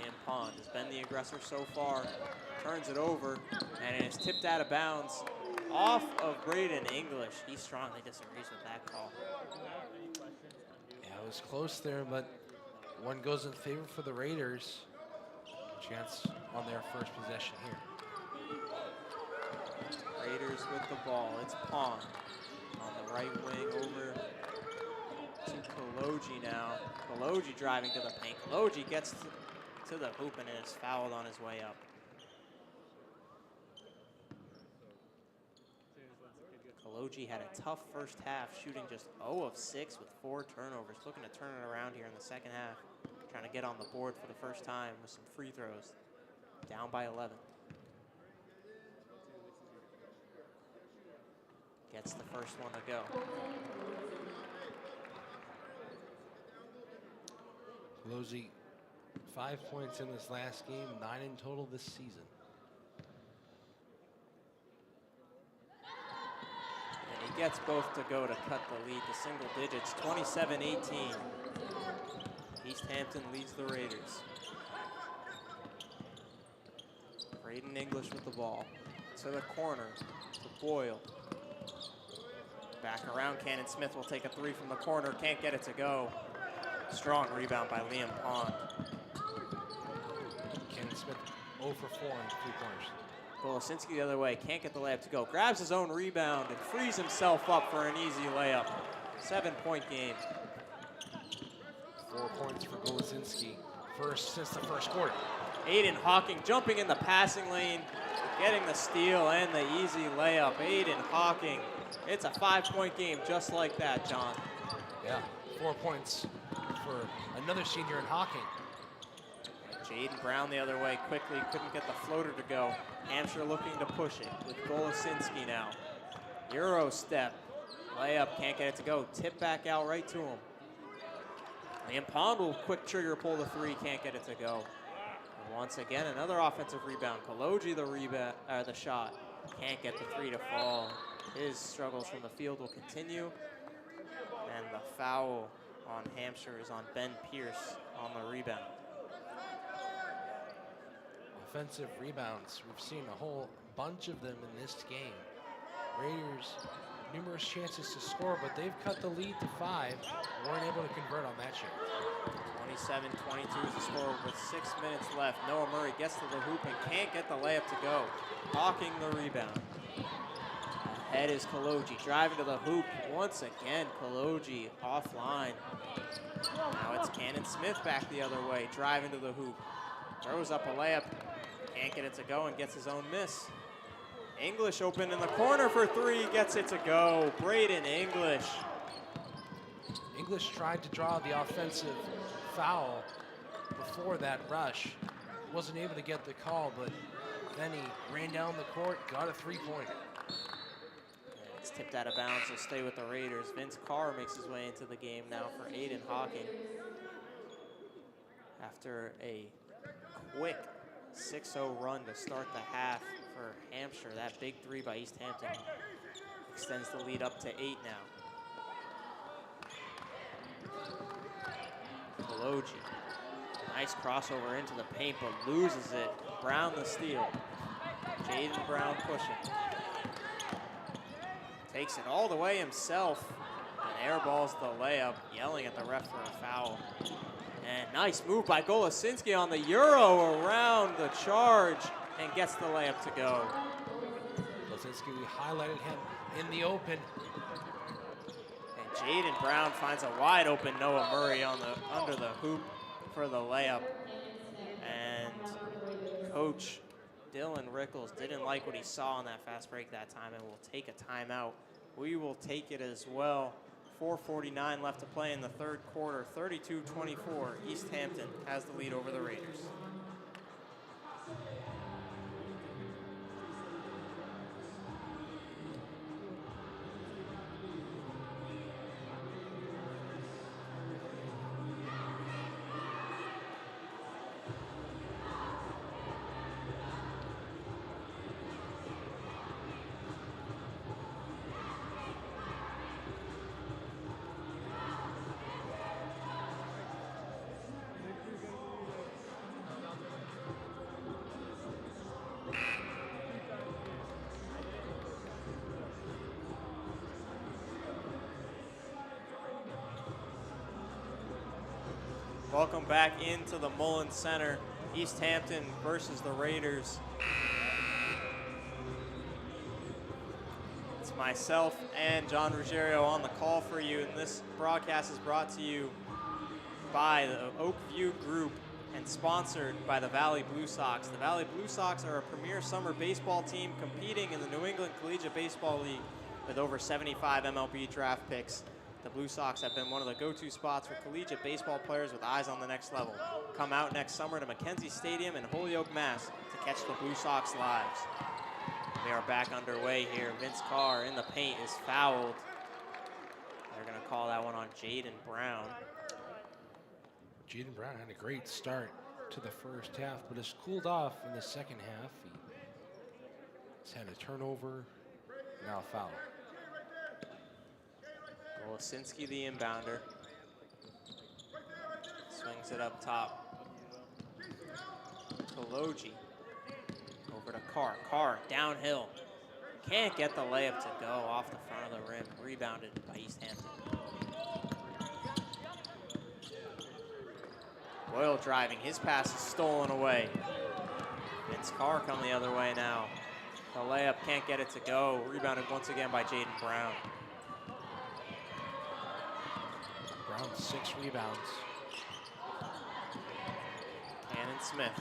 And Pond has been the aggressor so far. Turns it over, and it is tipped out of bounds off of Braden English. He strongly disagrees with that call. Yeah, it was close there, but one goes in favor for the Raiders. Chance on their first possession here. Raiders with the ball. It's Pond on the right wing over to Kaloji now. Kaloji driving to the paint. Kaloji gets to the hoop and is fouled on his way up. Kaloji had a tough first half, shooting just 0 of 6 with 4 turnovers. Looking to turn it around here in the second half. Trying to get on the board for the first time with some free throws. Down by 11. Gets the first one to go. Kaloji, 5 points in this last game, 9 in total this season. And he gets both to go to cut the lead to single digits, 27-18. East Hampton leads the Raiders. Braden English with the ball. To the corner, to Boyle. Back around, Cannon Smith will take a three from the corner, can't get it to go. Strong rebound by Liam Pond. Cannon Smith 0 for 4 on 3-pointers. Golosinski the other way, can't get the layup to go. Grabs his own rebound and frees himself up for an easy layup. 7-point game. 4 points for Golosinski. First since the first quarter. Aiden Hawking jumping in the passing lane, getting the steal and the easy layup. Aiden Hawking. It's a 5-point game just like that, John. Yeah, 4 points for another senior in Hawking. Jaden Brown the other way quickly, couldn't get the floater to go. Hampshire looking to push it with Golosinski now. Euro step, layup, can't get it to go. Tip back out right to him. Liam Pond will quick trigger pull the three, can't get it to go. And once again, another offensive rebound. Kaloji the shot, can't get the three to fall. His struggles from the field will continue. And the foul on Hampshire is on Ben Pierce on the rebound. Offensive rebounds. We've seen a whole bunch of them in this game. Raiders, numerous chances to score, but they've cut the lead to 5. Weren't able to convert on that shot. 27-22 is the score with 6 minutes left. Noah Murray gets to the hoop and can't get the layup to go. Hawking the rebound. Ahead is Kaloji, driving to the hoop. Once again, Kaloji offline. Now it's Cannon Smith back the other way, driving to the hoop. Throws up a layup, can't get it to go and gets his own miss. English open in the corner for 3, gets it to go. Braden English. English tried to draw the offensive foul before that rush. Wasn't able to get the call, but then he ran down the court, got a 3-pointer. It's tipped out of bounds, so stay with the Raiders. Vince Carr makes his way into the game now for Aiden Hawking. After a quick 6-0 run to start the half for Hampshire, that big 3 by East Hampton extends the lead up to 8 now. Kaloji, nice crossover into the paint, but loses it. Brown the steal. Jaden Brown pushing. Takes it all the way himself and airballs the layup, yelling at the ref for a foul. And nice move by Golosinski on the Euro around the charge and gets the layup to go. Golosinski, we highlighted him in the open. And Jaden Brown finds a wide open Noah Murray on the under the hoop for the layup. And Coach Dylan Rickles didn't like what he saw on that fast break that time and will take a timeout. We will take it as well. 4:49 left to play in the third quarter. 32-24. East Hampton has the lead over the Raiders. Welcome back into the Mullins Center. East Hampton versus the Raiders. It's myself and John Ruggiero on the call for you, and this broadcast is brought to you by the Oakview Group and sponsored by the Valley Blue Sox. The Valley Blue Sox are a premier summer baseball team competing in the New England Collegiate Baseball League with over 75 MLB draft picks. The Blue Sox have been one of the go-to spots for collegiate baseball players with eyes on the next level. Come out next summer to Mackenzie Stadium in Holyoke, Mass. to catch the Blue Sox lives. They are back underway here. Vince Carr in the paint is fouled. They're going to call that one on Jaden Brown. Jaden Brown had a great start to the first half, but has cooled off in the second half. He's had a turnover, now a foul. Golosinski, the inbounder. Swings it up top. Koloji over to Carr. Carr downhill. Can't get the layup to go off the front of the rim. Rebounded by East Hampton. Boyle driving. His pass is stolen away. Vince Carr coming the other way now. The layup can't get it to go. Rebounded once again by Jaden Brown. Brown 6 rebounds. Cannon Smith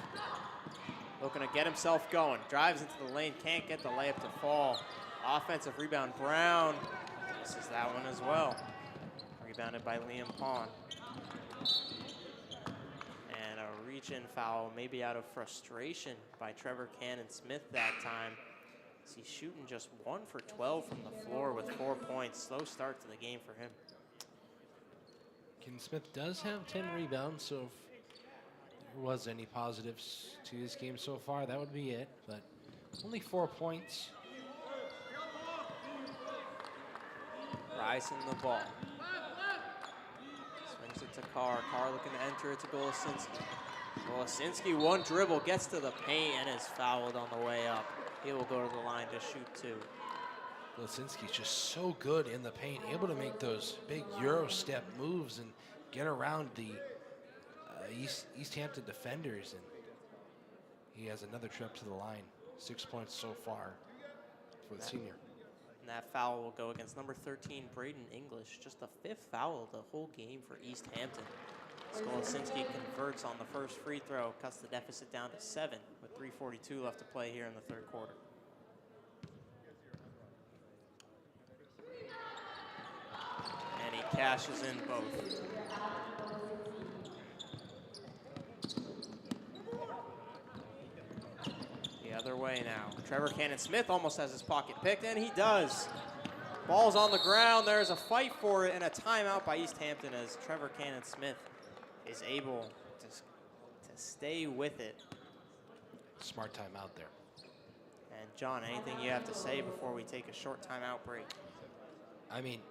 looking to get himself going. Drives into the lane, can't get the layup to fall. Offensive rebound, Brown misses that one as well. Rebounded by Liam Pond. And a reach-in foul, maybe out of frustration by Trevor Cannon Smith that time. As he's shooting just 1 for 12 from the floor with 4 points. Slow start to the game for him. Cannon Smith does have 10 rebounds, so if there was any positives to this game so far, that would be it. But only 4 points. Rice in the ball. Swings it to Carr. Carr looking to enter it to Golosinski. Golosinski, one dribble, gets to the paint and is fouled on the way up. He will go to the line to shoot 2. Golosinski's just so good in the paint, able to make those big Euro step moves and get around the East Hampton defenders. And he has another trip to the line. 6 points so far for the senior. And that foul will go against number 13, Braden English. Just the 5th foul of the whole game for East Hampton. Golosinski converts on the first free throw, cuts the deficit down to 7 with 3:42 left to play here in the third quarter. And he cashes in both. The other way now. Trevor Cannon Smith almost has his pocket picked, and he does. Ball's on the ground. There's a fight for it and a timeout by East Hampton as Trevor Cannon Smith is able to stay with it. Smart timeout there. And John, anything you have to say before we take a short timeout break? I mean,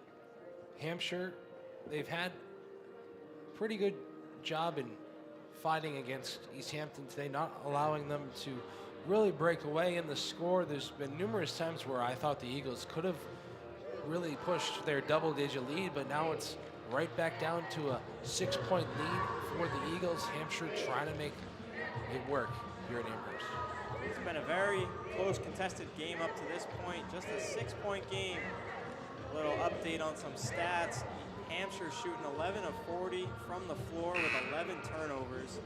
Hampshire, they've had a pretty good job in fighting against East Hampton today, not allowing them to really break away in the score. There's been numerous times where I thought the Eagles could have really pushed their double-digit lead, but now it's right back down to a 6-point lead for the Eagles. Hampshire trying to make it work here at Amherst. It's been a very close contested game up to this point, just a 6-point game. A little update on some stats. Hampshire shooting 11 of 40 from the floor with 11 turnovers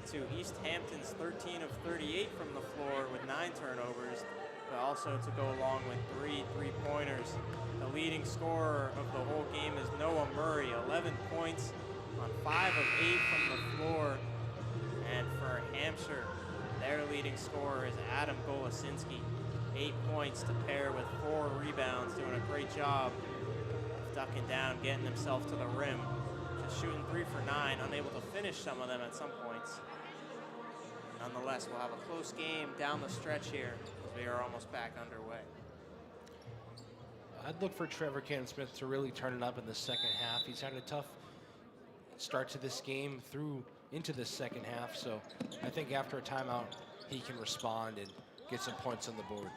to East Hampton's 13 of 38 from the floor with 9 turnovers, but also to go along with 3 3-pointers. The leading scorer of the whole game is Noah Murray, 11 points on 5 of 8 from the floor. And for Hampshire, their leading scorer is Adam Golosinski, 8 points to pair with 4 rebounds, doing a great job of ducking down, getting himself to the rim. Just shooting 3 for 9, unable to finish some of them at some points. Nonetheless, we'll have a close game down the stretch here as we are almost back underway. I'd look for Trevor Cannon Smith to really turn it up in the second half. He's had a tough start to this game through into the second half, so I think after a timeout, he can respond and get some points on the board.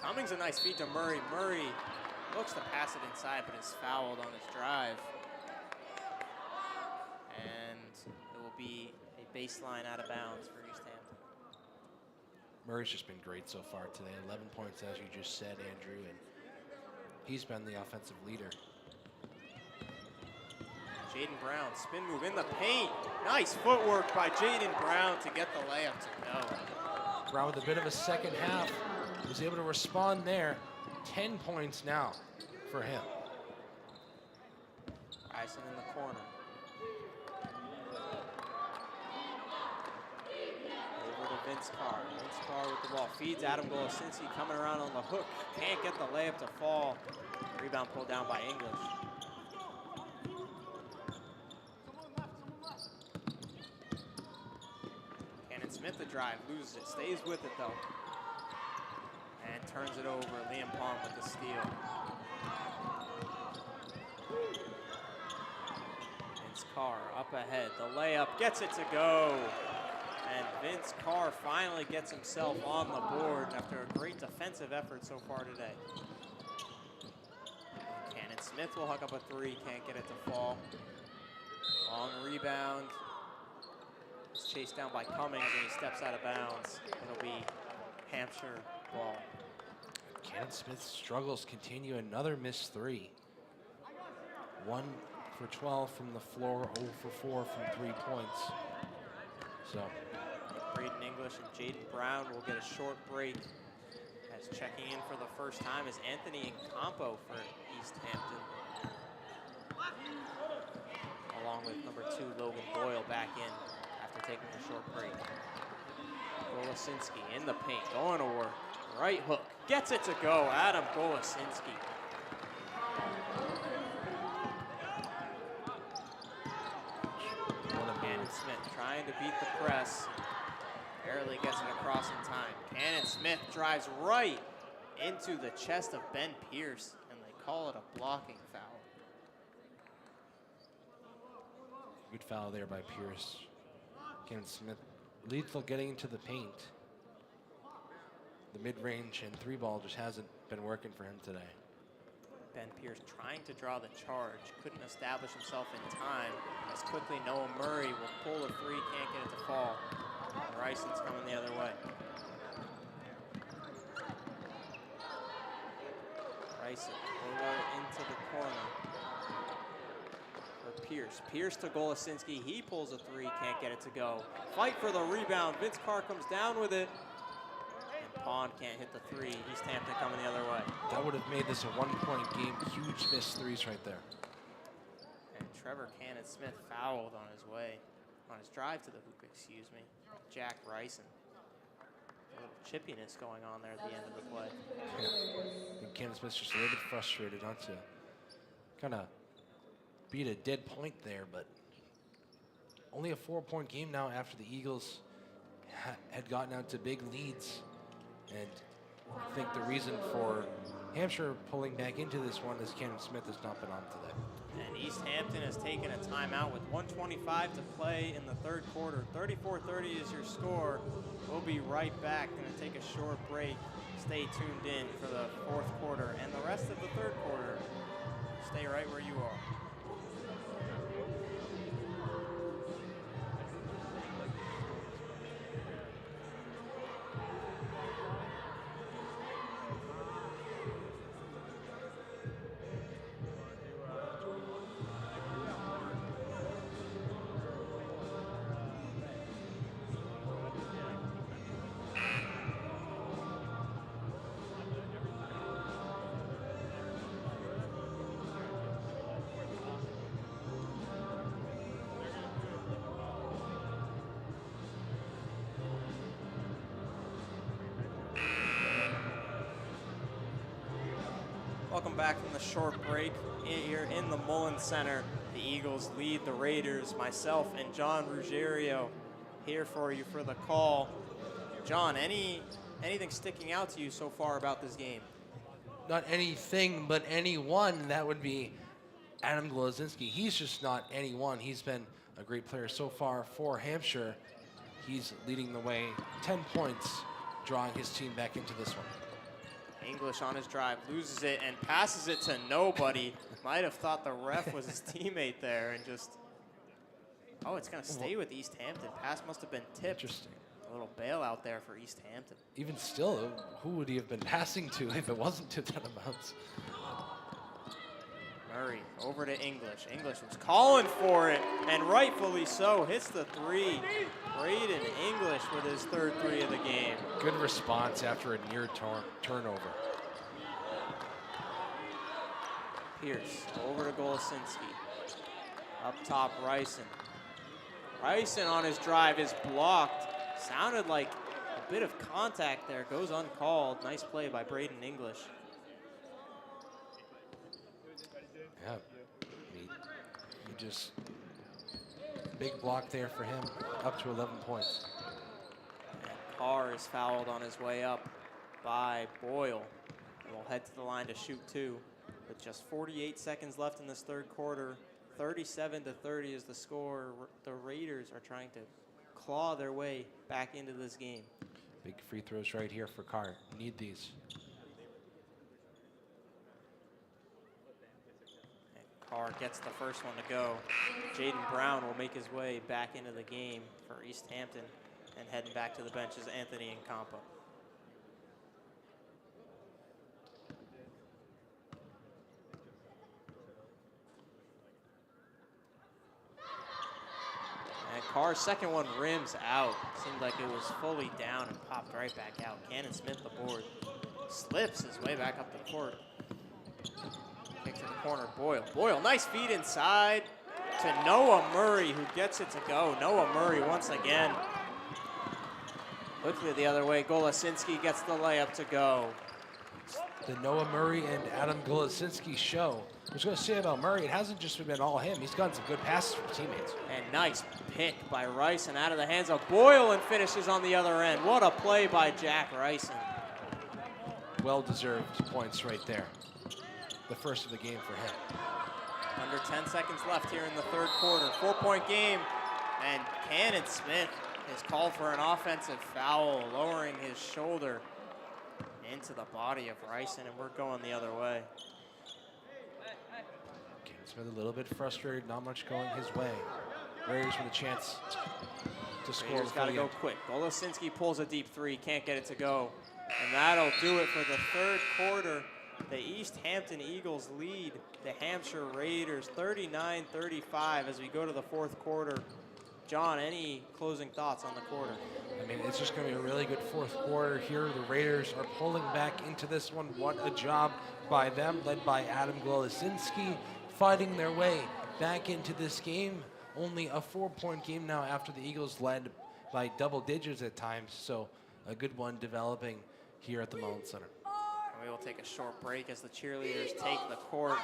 Cummings a nice feed to Murray. Murray looks to pass it inside, but is fouled on his drive. And it will be a baseline out of bounds for East Hampton. Murray's just been great so far today. 11 points, as you just said, Andrew, and he's been the offensive leader. Jaden Brown, spin move in the paint. Nice footwork by Jaden Brown to get the layup to go. Brown with a bit of a second half. Was able to respond there. 10 points now for him. Bryson in the corner. Over to Vince Carr. Vince Carr with the ball. Feeds Adam Golosinski coming around on the hook. Can't get the layup to fall. Rebound pulled down by English. Cannon Smith the drive, loses it, stays with it though. And turns it over. Liam Pong with the steal. Carr up ahead. The layup gets it to go. And Vince Carr finally gets himself on the board after a great defensive effort so far today. Cannon Smith will hook up a three, can't get it to fall. Long rebound. It's chased down by Cummings and he steps out of bounds. It'll be Hampshire ball. Cannon Smith's struggles continue. Another missed three. 1 for 12 from the floor, 0 for 4 from 3 points. So Braden English and Jaden Brown will get a short break. As checking in for the first time is Anthony Incampo for East Hampton. Along with number 2 Logan Boyle back in after taking a short break. Golosinski in the paint, going to work. Right hook, gets it to go. Adam Golosinski. Cannon Smith trying to beat the press. Barely gets it across in time. Cannon Smith drives right into the chest of Ben Pierce, and they call it a blocking foul. Good foul there by Pierce. Cannon Smith lethal getting into the paint. The mid-range and 3-ball just hasn't been working for him today. Ben Pierce trying to draw the charge, couldn't establish himself in time. As quickly Noah Murray will pull a three, can't get it to fall. Ryson's coming the other way. Ryson over into the corner for Pierce. Pierce to Golosinski, he pulls a three, can't get it to go. Fight for the rebound, Vince Carr comes down with it. And Pond can't hit the three, East Hampton coming the other way. That would have made this a 1-point game. Huge missed threes right there. And Trevor Cannon Smith fouled on his way, on his drive to the hoop, excuse me. Jack Ryson. A little chippiness going on there at the end of the play. Yeah. And Cannon Smith's just a little bit frustrated, not to kind of beat a dead point there, but only a 4-point game now after the Eagles had gotten out to big leads. And I think the reason for Hampshire pulling back into this one is Cannon Smith has not been on today. And East Hampton has taken a timeout with 1:25 to play in the third quarter. 34-30 is your score. We'll be right back. Going to take a short break. Stay tuned in for the fourth quarter and the rest of the third quarter. Stay right where you are. Welcome back from the short break here in the Mullins Center. The Eagles lead the Raiders. Myself and John Ruggiero here for you for the call. John, anything sticking out to you so far about this game? Not anything, but anyone. That would be Adam Golosinski. He's just not anyone. He's been a great player so far for Hampshire. He's leading the way, 10 points, drawing his team back into this one. English on his drive, loses it and passes it to nobody. Might have thought the ref was his teammate there and just, oh, it's going to stay with East Hampton. Pass must have been tipped. Interesting. A little bailout there for East Hampton. Even still, who would he have been passing to if it wasn't tipped out of bounds? Murray over to English. English was calling for it, and rightfully so. Hits the three. Braden English with his third three of the game. Good response after a near turnover. Pierce over to Golosinski. Up top, Ryson. Ryson on his drive is blocked. Sounded like a bit of contact there. Goes uncalled. Nice play by Braden English. Yeah, he just, big block there for him, up to 11 points. And Carr is fouled on his way up by Boyle. And will head to the line to shoot two. With just 48 seconds left in this third quarter, 37-30 is the score. The Raiders are trying to claw their way back into this game. Big free throws right here for Carr. Need these. And Carr gets the first one to go. Jaden Brown will make his way back into the game for East Hampton, and heading back to the bench is Anthony Incampo. And Carr's second one rims out. Seemed like it was fully down and popped right back out. Cannon Smith, the board, slips his way back up the court. Kick to the corner, Boyle. Boyle, nice feed inside to Noah Murray, who gets it to go. Noah Murray once again. Quickly the other way, Golasinski gets the layup to go. The Noah Murray and Adam Golasinski show. I was going to say about Murray, it hasn't just been all him. He's gotten some good passes from teammates. And nice pick by Ryson out of the hands of Boyle, and finishes on the other end. What a play by Jack Ryson. Well-deserved points right there. The first of the game for him. Under 10 seconds left here in the third quarter. 4-point game, and Cannon Smith is called for an offensive foul, lowering his shoulder into the body of Ryson, and we're going the other way. Cannon Smith a little bit frustrated, not much going his way. Raiders with a chance to score. Raiders got to go quick. Golasinski pulls a deep three, can't get it to go. And that'll do it for the third quarter. The East Hampton Eagles lead the Hampshire Raiders 39-35 as we go to the fourth quarter. John, any closing thoughts on the quarter? I mean, it's just going to be a really good fourth quarter here. The Raiders are pulling back into this one. What a job by them, led by Adam Golasinski, fighting their way back into this game. Only a 4-point game now after the Eagles led by double digits at times. So a good one developing here at the Mullins Center. We will take a short break as the cheerleaders take the court.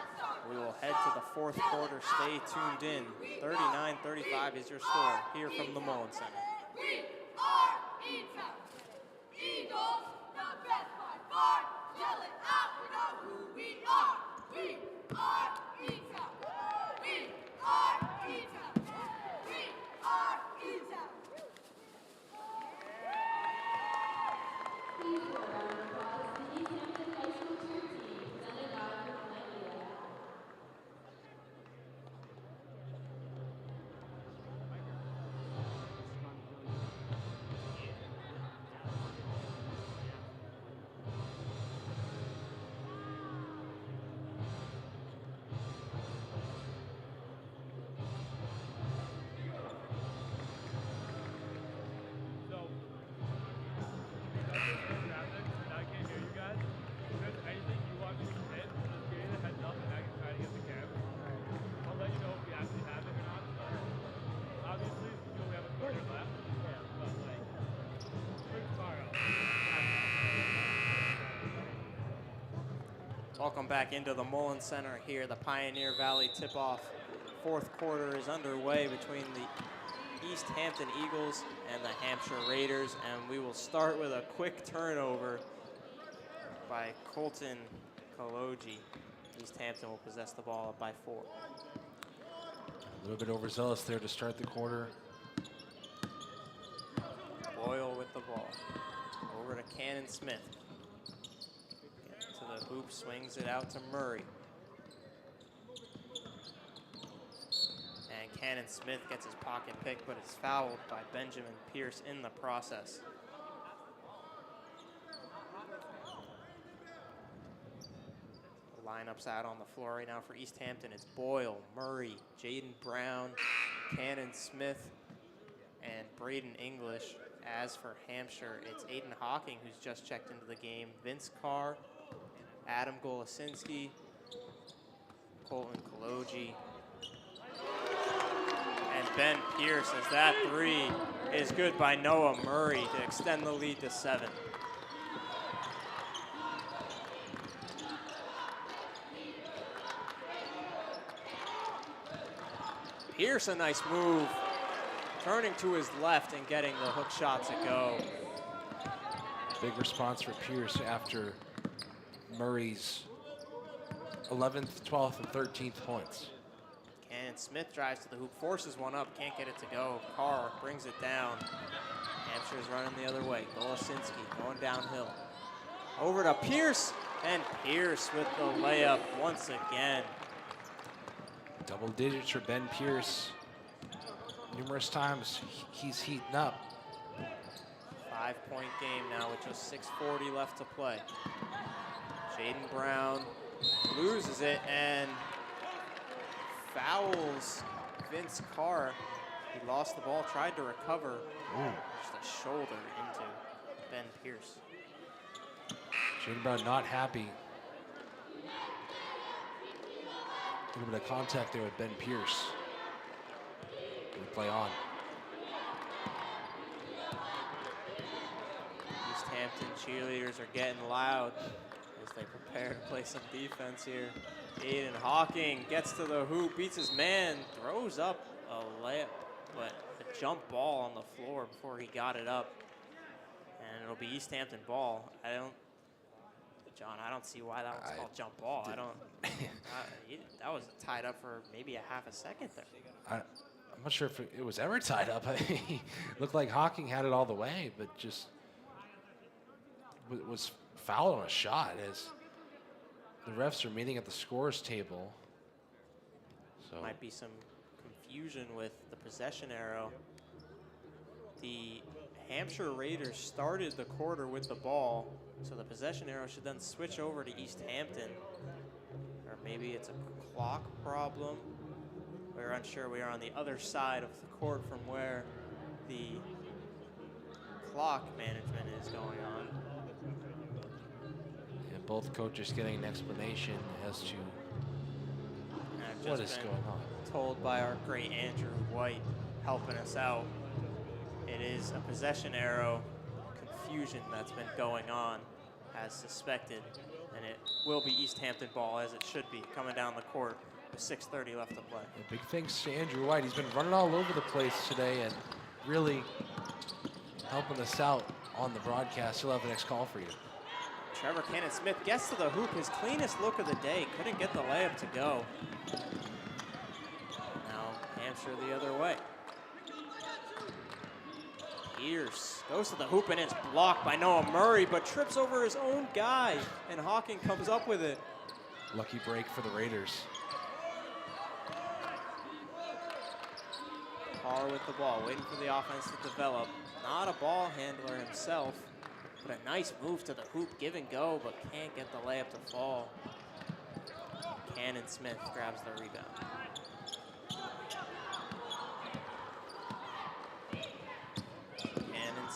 We will head to the fourth quarter. Stay tuned in. 39-35 is your score here from the Mullins Center. We are Eagles, the best by far. Yell it out, we know who we are. We are Eagles. We are Eagles. We are Eagles. Please go around and applause the East Hampton High School cheer team, presented by Columbia. I can't hear you guys. If there's anything you want me to hit, just give me the heads up and I can try to get the camera. I'll let you know if we actually have it or not. But obviously, we only have a quarter left. But like, quick fire out. Welcome back into the Mullins Center here. The Pioneer Valley tip-off. Fourth quarter is underway between the East Hampton Eagles and the Hampshire Raiders, and we will start with a quick turnover by Colton Kaloji. East Hampton will possess the ball up by 4. A little bit overzealous there to start the quarter. Boyle with the ball. Over to Cannon Smith. Gets to the hoop, swings it out to Murray. And Cannon Smith gets his pocket pick, but is fouled by Benjamin Pierce in the process. The lineup's out on the floor right now for East Hampton. It's Boyle, Murray, Jaden Brown, Cannon Smith, and Braden English. As for Hampshire, it's Aiden Hawking, who's just checked into the game, Vince Carr, Adam Golasinski, Colton Kaloji, and Ben Pierce, as that three is good by Noah Murray to extend the lead to 7. Pierce, a nice move, turning to his left and getting the hook shot to go. Big response for Pierce after Murray's 11th, 12th, and 13th points. Cannon Smith drives to the hoop, forces one up, can't get it to go. Carr brings it down. Hampshire's running the other way. Golosinski going downhill. Over to Pierce, and Pierce with the layup once again. Double digits for Ben Pierce. Numerous times he's heating up. 5-point game now with just 6:40 left to play. Jaden Brown loses it and fouls Vince Carr. He lost the ball, tried to recover. Just a shoulder into Ben Pierce. Jaden Brown not happy. A little bit of contact there with Ben Pierce. We play on. East Hampton cheerleaders are getting loud as they prepare to play some defense here. Aiden Hawking gets to the hoop, beats his man, throws up a layup, but a jump ball on the floor before he got it up. And it'll be East Hampton ball. John, I don't see why that was called jump ball. That was tied up for maybe a half a second there. I'm not sure if it was ever tied up. It looked like Hawking had it all the way, but just was fouled on a shot as the refs are meeting at the scores table. So Might be some confusion with the possession arrow. The Hampshire Raiders started the quarter with the ball, so the possession arrow should then switch over to East Hampton. Or maybe it's a clock problem. We're unsure. We are on the other side of the court from where the clock management is going on. Yeah, both coaches getting an explanation as to what is going on. Told by our great Andrew White helping us out. It is a possession arrow confusion that's been going on as suspected, and it will be East Hampton ball as it should be coming down the court with 6:30 left to play. Yeah, big thanks to Andrew White. He's been running all over the place today and really helping us out on the broadcast. He'll have the next call for you. Trevor Cannon-Smith gets to the hoop, his cleanest look of the day. Couldn't get the layup to go. Now Hampshire the other way. Pierce goes to the hoop and it's blocked by Noah Murray, but trips over his own guy, and Hawking comes up with it. Lucky break for the Raiders. Carr with the ball, waiting for the offense to develop. Not a ball handler himself, but a nice move to the hoop, give and go, but can't get the layup to fall. Cannon-Smith grabs the rebound.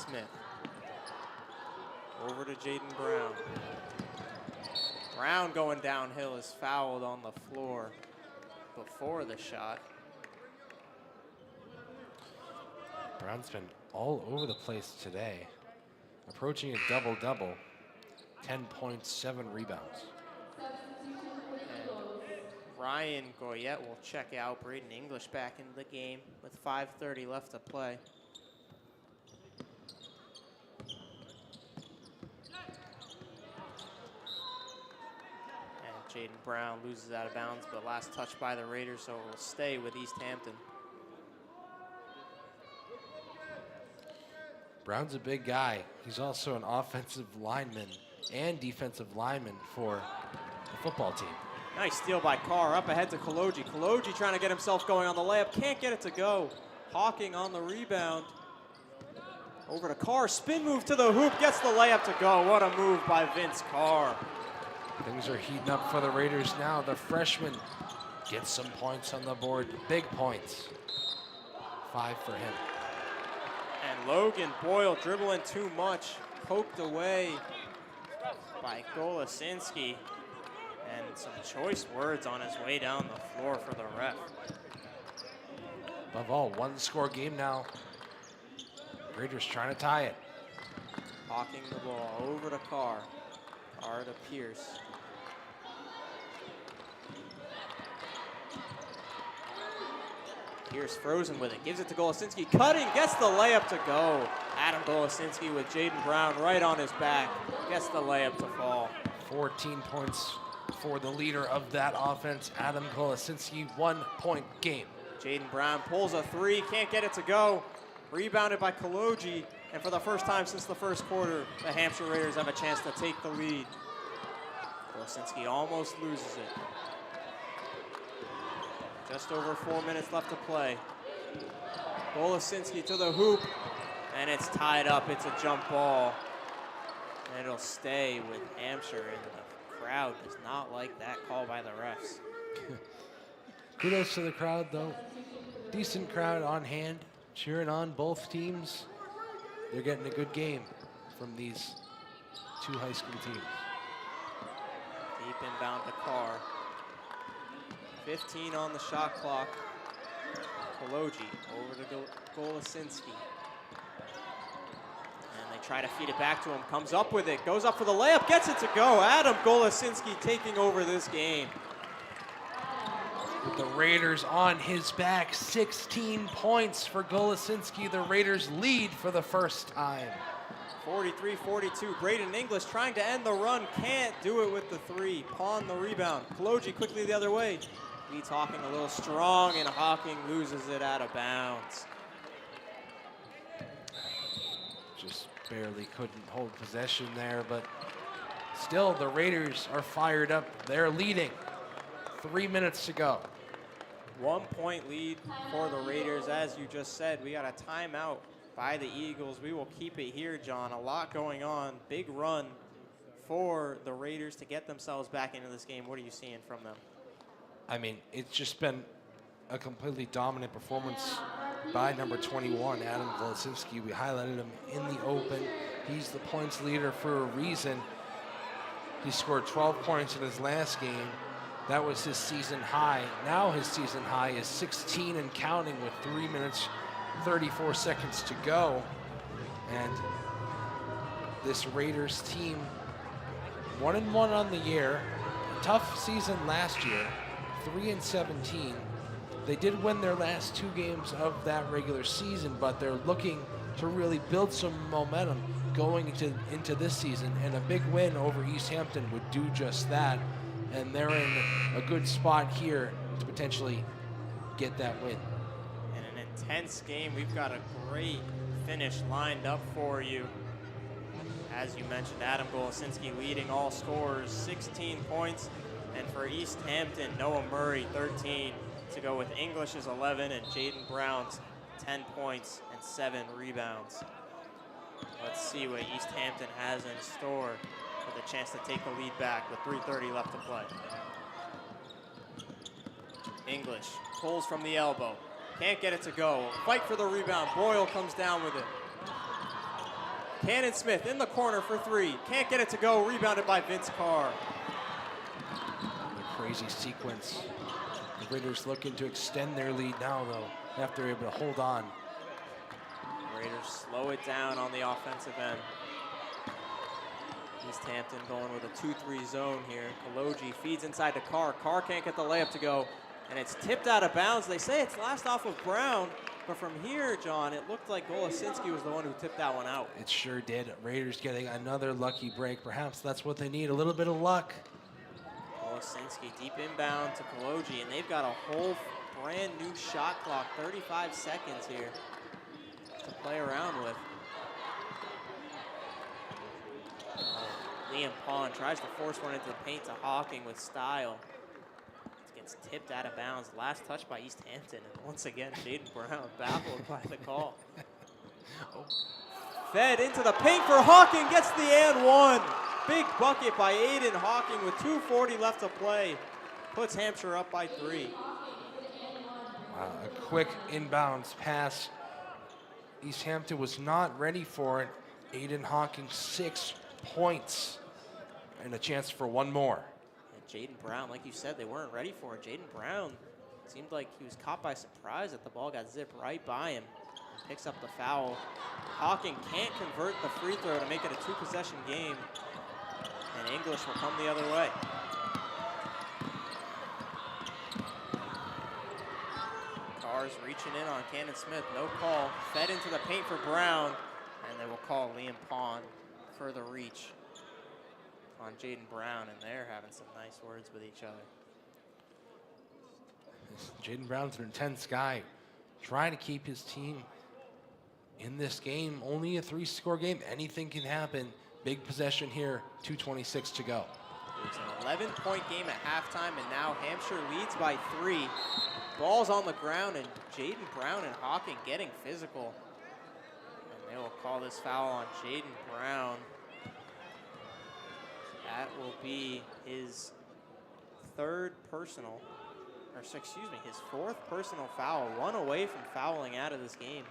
Smith. Over to Jaden Brown. Brown going downhill is fouled on the floor before the shot. Brown's been all over the place today. Approaching a double-double. 10 points, 7 rebounds. And Ryan Goyette will check out. Braden English back into the game with 5:30 left to play. Jaden Brown loses out of bounds, but last touch by the Raiders, so it will stay with East Hampton. Brown's a big guy. He's also an offensive lineman and defensive lineman for the football team. Nice steal by Carr, up ahead to Kaloji. Kaloji trying to get himself going on the layup, can't get it to go. Hawking on the rebound. Over to Carr, spin move to the hoop, gets the layup to go. What a move by Vince Carr. Things are heating up for the Raiders now. The freshman gets some points on the board, big points. 5 for him. And Logan Boyle dribbling too much, poked away by Golosinski. And some choice words on his way down the floor for the ref. Above all, 1-score game now. Raiders trying to tie it. Hawking the ball over to Carr. Carr to Pierce. Pierce frozen with it, gives it to Golosinski, cutting, gets the layup to go. Adam Golosinski with Jaden Brown right on his back, gets the layup to fall. 14 points for the leader of that offense, Adam Golosinski. 1 point game. Jaden Brown pulls a three, can't get it to go. Rebounded by Koloji, and for the first time since the first quarter, the Hampshire Raiders have a chance to take the lead. Golosinski almost loses it. Just over 4 minutes left to play. Golosinski to the hoop, and it's tied up. It's a jump ball, and it'll stay with Hampshire, and the crowd does not like that call by the refs. Kudos to the crowd, though. Decent crowd on hand, cheering on both teams. They're getting a good game from these two high school teams. Deep inbound to Carr. 15 on the shot clock. Koloji over to Golosinski. And they try to feed it back to him. Comes up with it. Goes up for the layup. Gets it to go. Adam Golosinski taking over this game. With the Raiders on his back, 16 points for Golosinski. The Raiders lead for the first time. 43-42. Braden English trying to end the run. Can't do it with the three. Pawn the rebound. Koloji quickly the other way. Leeds Hawking a little strong, and Hawking loses it out of bounds. Just barely couldn't hold possession there, but still the Raiders are fired up. They're leading. 3 minutes to go. 1 point lead for the Raiders. As you just said, we got a timeout by the Eagles. We will keep it here, John. A lot going on. Big run for the Raiders to get themselves back into this game. What are you seeing from them? I mean, it's just been a completely dominant performance by number 21, Adam Golosinski. We highlighted him in the open. He's the points leader for a reason. He scored 12 points in his last game. That was his season high. Now his season high is 16 and counting with 3 minutes, 34 seconds to go. And this Raiders team, 1-1 on the year. Tough season last year, 3-17. They did win their last 2 games of that regular season, but they're looking to really build some momentum going into this season, and a big win over East Hampton would do just that. And they're in a good spot here to potentially get that win. In an intense game, we've got a great finish lined up for you. As you mentioned, Adam Golosinski leading all scorers, 16 points. And for East Hampton, Noah Murray, 13 to go with English's 11 and Jaden Brown's 10 points and 7 rebounds. Let's see what East Hampton has in store with a chance to take the lead back with 3:30 left to play. English pulls from the elbow. Can't get it to go. Fight for the rebound. Boyle comes down with it. Cannon Smith in the corner for 3. Can't get it to go. Rebounded by Vince Carr. Crazy sequence. The Raiders looking to extend their lead now, though, after they're able to hold on. Raiders slow it down on the offensive end. East Hampton going with a 2-3 zone here. Koloji feeds inside to Carr. Carr can't get the layup to go, and it's tipped out of bounds. They say it's last off of Brown, but from here, John, it looked like Golosinski was the one who tipped that one out. It sure did. Raiders getting another lucky break. Perhaps that's what they need, a little bit of luck. Golosinski deep inbound to Koloji, and they've got a whole brand new shot clock, 35 seconds here to play around with. Liam Pond tries to force one into the paint to Hawking with style. It gets tipped out of bounds. Last touch by East Hampton, and once again, Jaden Brown baffled by the call. Fed into the paint for Hawking, gets the and one. Big bucket by Aiden Hawking with 2:40 left to play. Puts Hampshire up by 3. Wow, a quick inbounds pass. East Hampton was not ready for it. Aiden Hawking, 6 points and a chance for one more. And Jaden Brown, like you said, they weren't ready for it. Jaden Brown seemed like he was caught by surprise that the ball got zipped right by him. Picks up the foul. Hawking can't convert the free throw to make it a 2-possession game. And English will come the other way. Carr's reaching in on Cannon Smith, no call. Fed into the paint for Brown, and they will call Liam Pond for the reach. on Jaden Brown, and they're having some nice words with each other. Jaden Brown's an intense guy, trying to keep his team in this game. Only a 3-score game. Anything can happen. Big possession here, 2:26 to go. It was an 11-point game at halftime, and now Hampshire leads by 3. Ball's on the ground, and Jaden Brown and Hawking getting physical. And they will call this foul on Jaden Brown. That will be his third personal, or excuse me, his fourth personal foul. 1 away from fouling out of this game.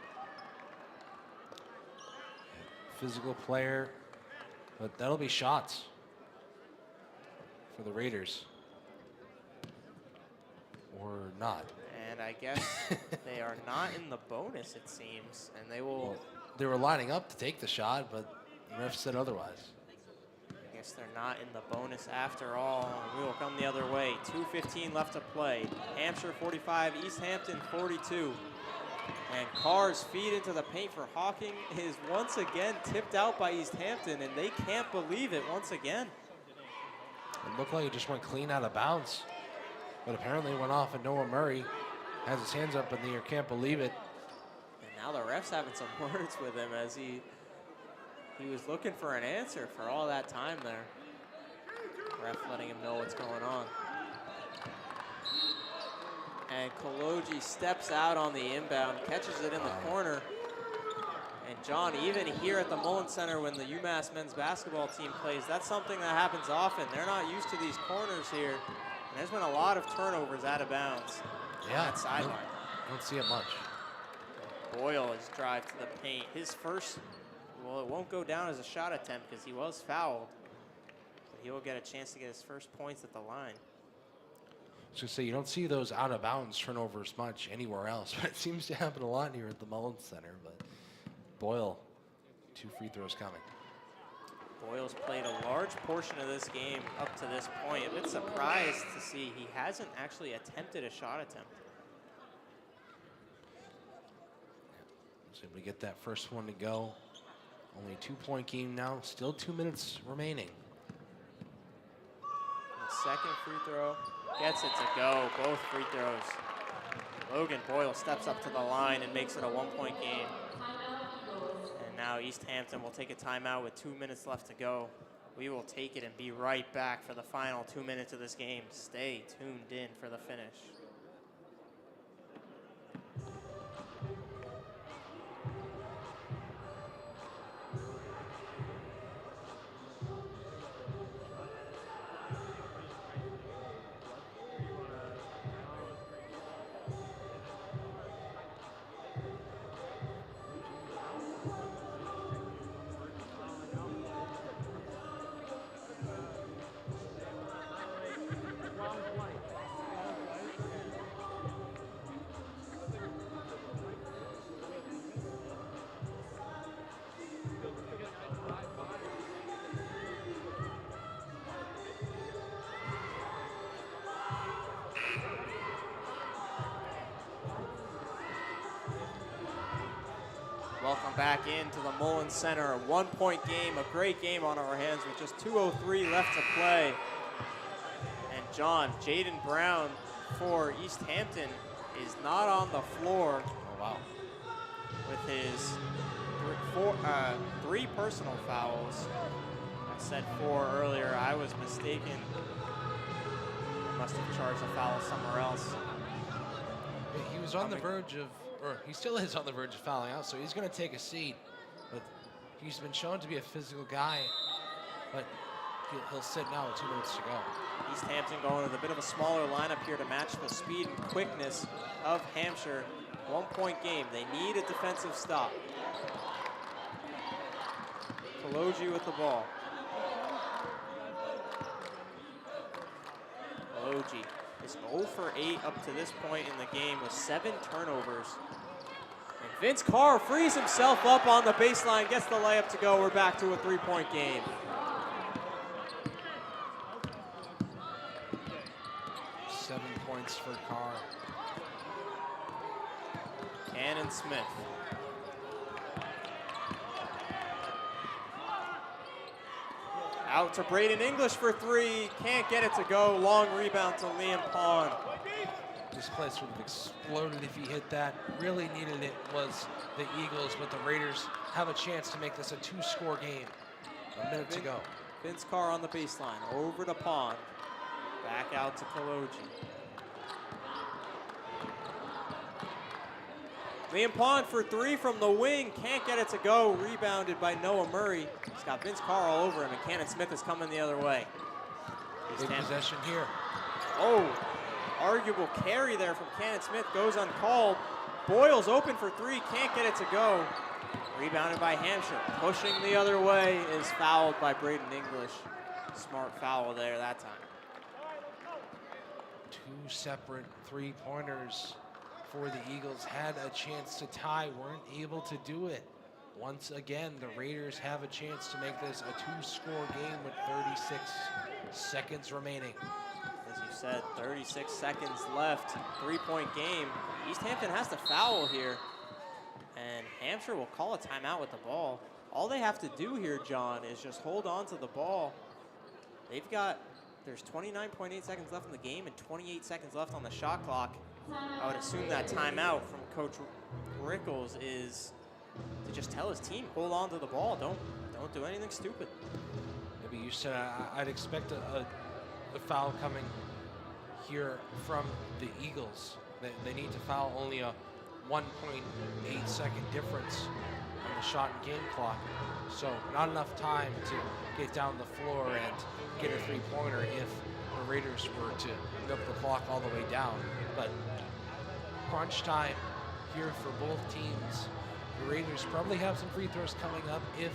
Physical player, but that'll be shots for the Raiders. Or not. And I guess they are not in the bonus, it seems, and they will... Well, they were lining up to take the shot, but the ref said otherwise. I guess they're not in the bonus after all. We will come the other way. 2:15 left to play. Hampshire 45, East Hampton 42. And Carr's feed into the paint for Hawking is once again tipped out by East Hampton, and they can't believe it once again. It looked like it just went clean out of bounds, but apparently it went off, and Noah Murray has his hands up in the air, can't believe it. And now the ref's having some words with him as he was looking for an answer for all that time there. Ref letting him know what's going on. And Koloji steps out on the inbound, catches it in the corner. And John, even here at the Mullen Center when the UMass men's basketball team plays, that's something that happens often. They're not used to these corners here. And there's been a lot of turnovers out of bounds on that sideline. Don't see it much. Boyle is drive to the paint. His first, well, it won't go down as a shot attempt because he was fouled. But he will get a chance to get his first points at the line. I was going to say, you don't see those out-of-bounds turnovers much anywhere else, but it seems to happen a lot here at the Mullins Center. But Boyle, 2 free throws coming. Boyle's played a large portion of this game up to this point. A bit surprised to see he hasn't actually attempted a shot attempt. So we get that first one to go. Only a 2-point game now, still 2 minutes remaining. The second free throw gets it to go, both free throws. Logan Boyle steps up to the line and makes it a 1-point game. And now East Hampton will take a timeout with 2 minutes left to go. We will take it and be right back for the final 2 minutes of this game. Stay tuned in for the finish. Welcome back into the Mullen Center. A 1-point game, a great game on our hands with just 2:03 left to play. And John, Jaden Brown for East Hampton is not on the floor. Oh, wow. With his 3 personal fouls. I said 4 earlier, I was mistaken. I must have charged a foul somewhere else. He was on the verge of, or he still is on the verge of fouling out, so he's going to take a seat. But he's been shown to be a physical guy, but he'll sit now with 2 minutes to go. East Hampton going with a bit of a smaller lineup here to match the speed and quickness of Hampshire. 1-point game. They need a defensive stop. Koloji with the ball. Koloji is 0 for 8 up to this point in the game with 7 turnovers. And Vince Carr frees himself up on the baseline, gets the layup to go. We're back to a 3-point game. For Carr. Cannon Smith. Out to Braden English for three. Can't get it to go. Long rebound to Liam Pond. This place would have exploded if he hit that. Really needed it was the Eagles, but the Raiders have a chance to make this a 2-score game. A minute to go. Vince Carr on the baseline. Over to Pond. Back out to Kaloji. Liam Pond for three from the wing. Can't get it to go. Rebounded by Noah Murray. He's got Vince Carr all over him, and Cannon Smith is coming the other way. Big possession here. Oh, arguable carry there from Cannon Smith. Goes uncalled. Boyle's open for three. Can't get it to go. Rebounded by Hampshire. Pushing the other way is fouled by Braden English. Smart foul there that time. Two separate three-pointers for the Eagles. Had a chance to tie, weren't able to do it. Once again, the Raiders have a chance to make this a 2-score game with 36 seconds remaining. As you said, 36 seconds left, 3-point game. East Hampton has to foul here, and Hampshire will call a timeout with the ball. All they have to do here, John, is just hold on to the ball. There's 29.8 seconds left in the game and 28 seconds left on the shot clock. I would assume that timeout from Coach Rickles is to just tell his team, hold on to the ball. Don't do anything stupid. Maybe you said I'd expect a foul coming here from the Eagles. They need to foul only a 1.8 second difference on the shot and game clock. So not enough time to get down the floor and get a three-pointer if the Raiders were to milk the clock all the way down. But crunch time here for both teams. The Raiders probably have some free throws coming up if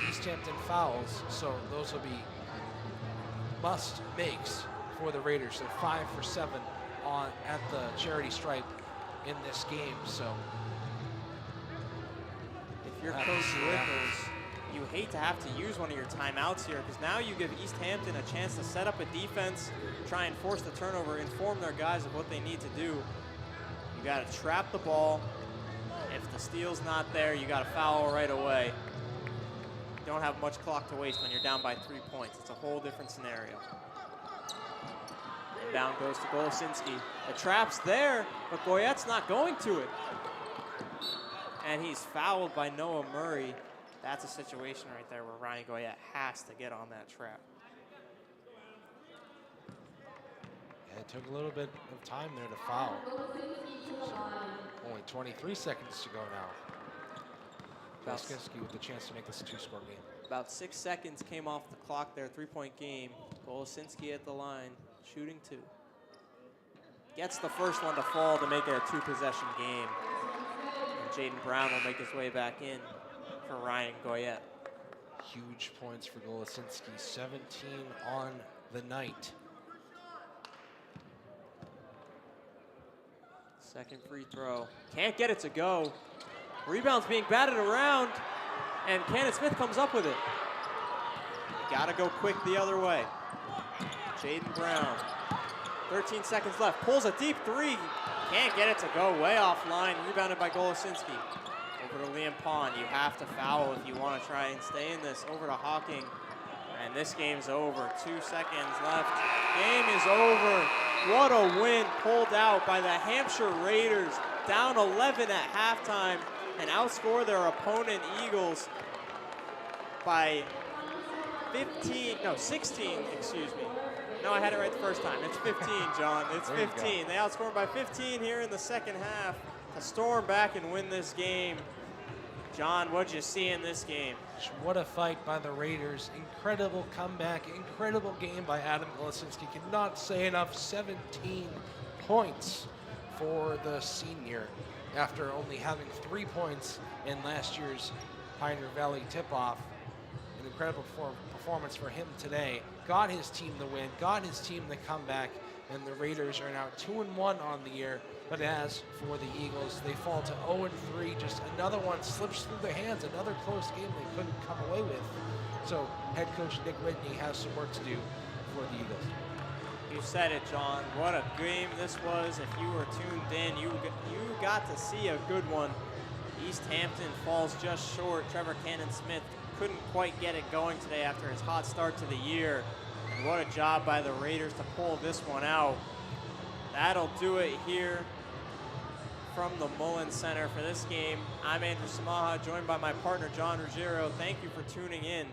East Hampton fouls, so those will be must makes for the Raiders. They're 5 for 7 at the charity stripe in this game. So if you're Coach Rickles, you hate to have to use one of your timeouts here, because now you give East Hampton a chance to set up a defense, try and force the turnover, inform their guys of what they need to do. You got to trap the ball. If the steal's not there, you got to foul right away. You don't have much clock to waste when you're down by 3 points. It's a whole different scenario. And down goes to Golosinski. The trap's there, but Goyette's not going to it. And he's fouled by Noah Murray. That's a situation right there where Ryan Goyette has to get on that trap. Yeah, it took a little bit of time there to foul. So only 23 seconds to go now. Golosinski with the chance to make this a 2-score game. About 6 seconds came off the clock there, 3-point game. Golosinski at the line, shooting 2. Gets the first one to fall to make it a 2-possession game. And Jaden Brown will make his way back in for Ryan Goyette. Huge points for Golosinski, 17 on the night. Second free throw. Can't get it to go. Rebound's being batted around, and Cannon Smith comes up with it. Gotta go quick the other way. Jaden Brown, 13 seconds left, pulls a deep three. Can't get it to go, way offline, rebounded by Golosinski. Over to Liam Pond, you have to foul if you want to try and stay in this. Over to Hawking, and this game's over. 2 seconds left, game is over. What a win pulled out by the Hampshire Raiders, down 11 at halftime, and outscore their opponent Eagles by 16, excuse me. No, I had it right the first time. It's 15, John. It's 15. They outscored by 15 here in the second half to storm back and win this game. John, what'd you see in this game? What a fight by the Raiders. Incredible comeback, incredible game by Adam Golosinski. Cannot say enough, 17 points for the senior after only having 3 points in last year's Pioneer Valley tip-off. An incredible performance for him today. Got his team the win, got his team the comeback, and the Raiders are now 2-1 on the year. But as for the Eagles, they fall to 0-3. Just another one slips through their hands, another close game they couldn't come away with. So head coach Nick Whitney has some work to do for the Eagles. You said it, John. What a game this was. If you were tuned in, you got to see a good one. East Hampton falls just short. Trevor Cannon-Smith couldn't quite get it going today after his hot start to the year. And what a job by the Raiders to pull this one out. That'll do it here from the Mullen Center for this game. I'm Andrew Samaha, joined by my partner John Ruggiero. Thank you for tuning in.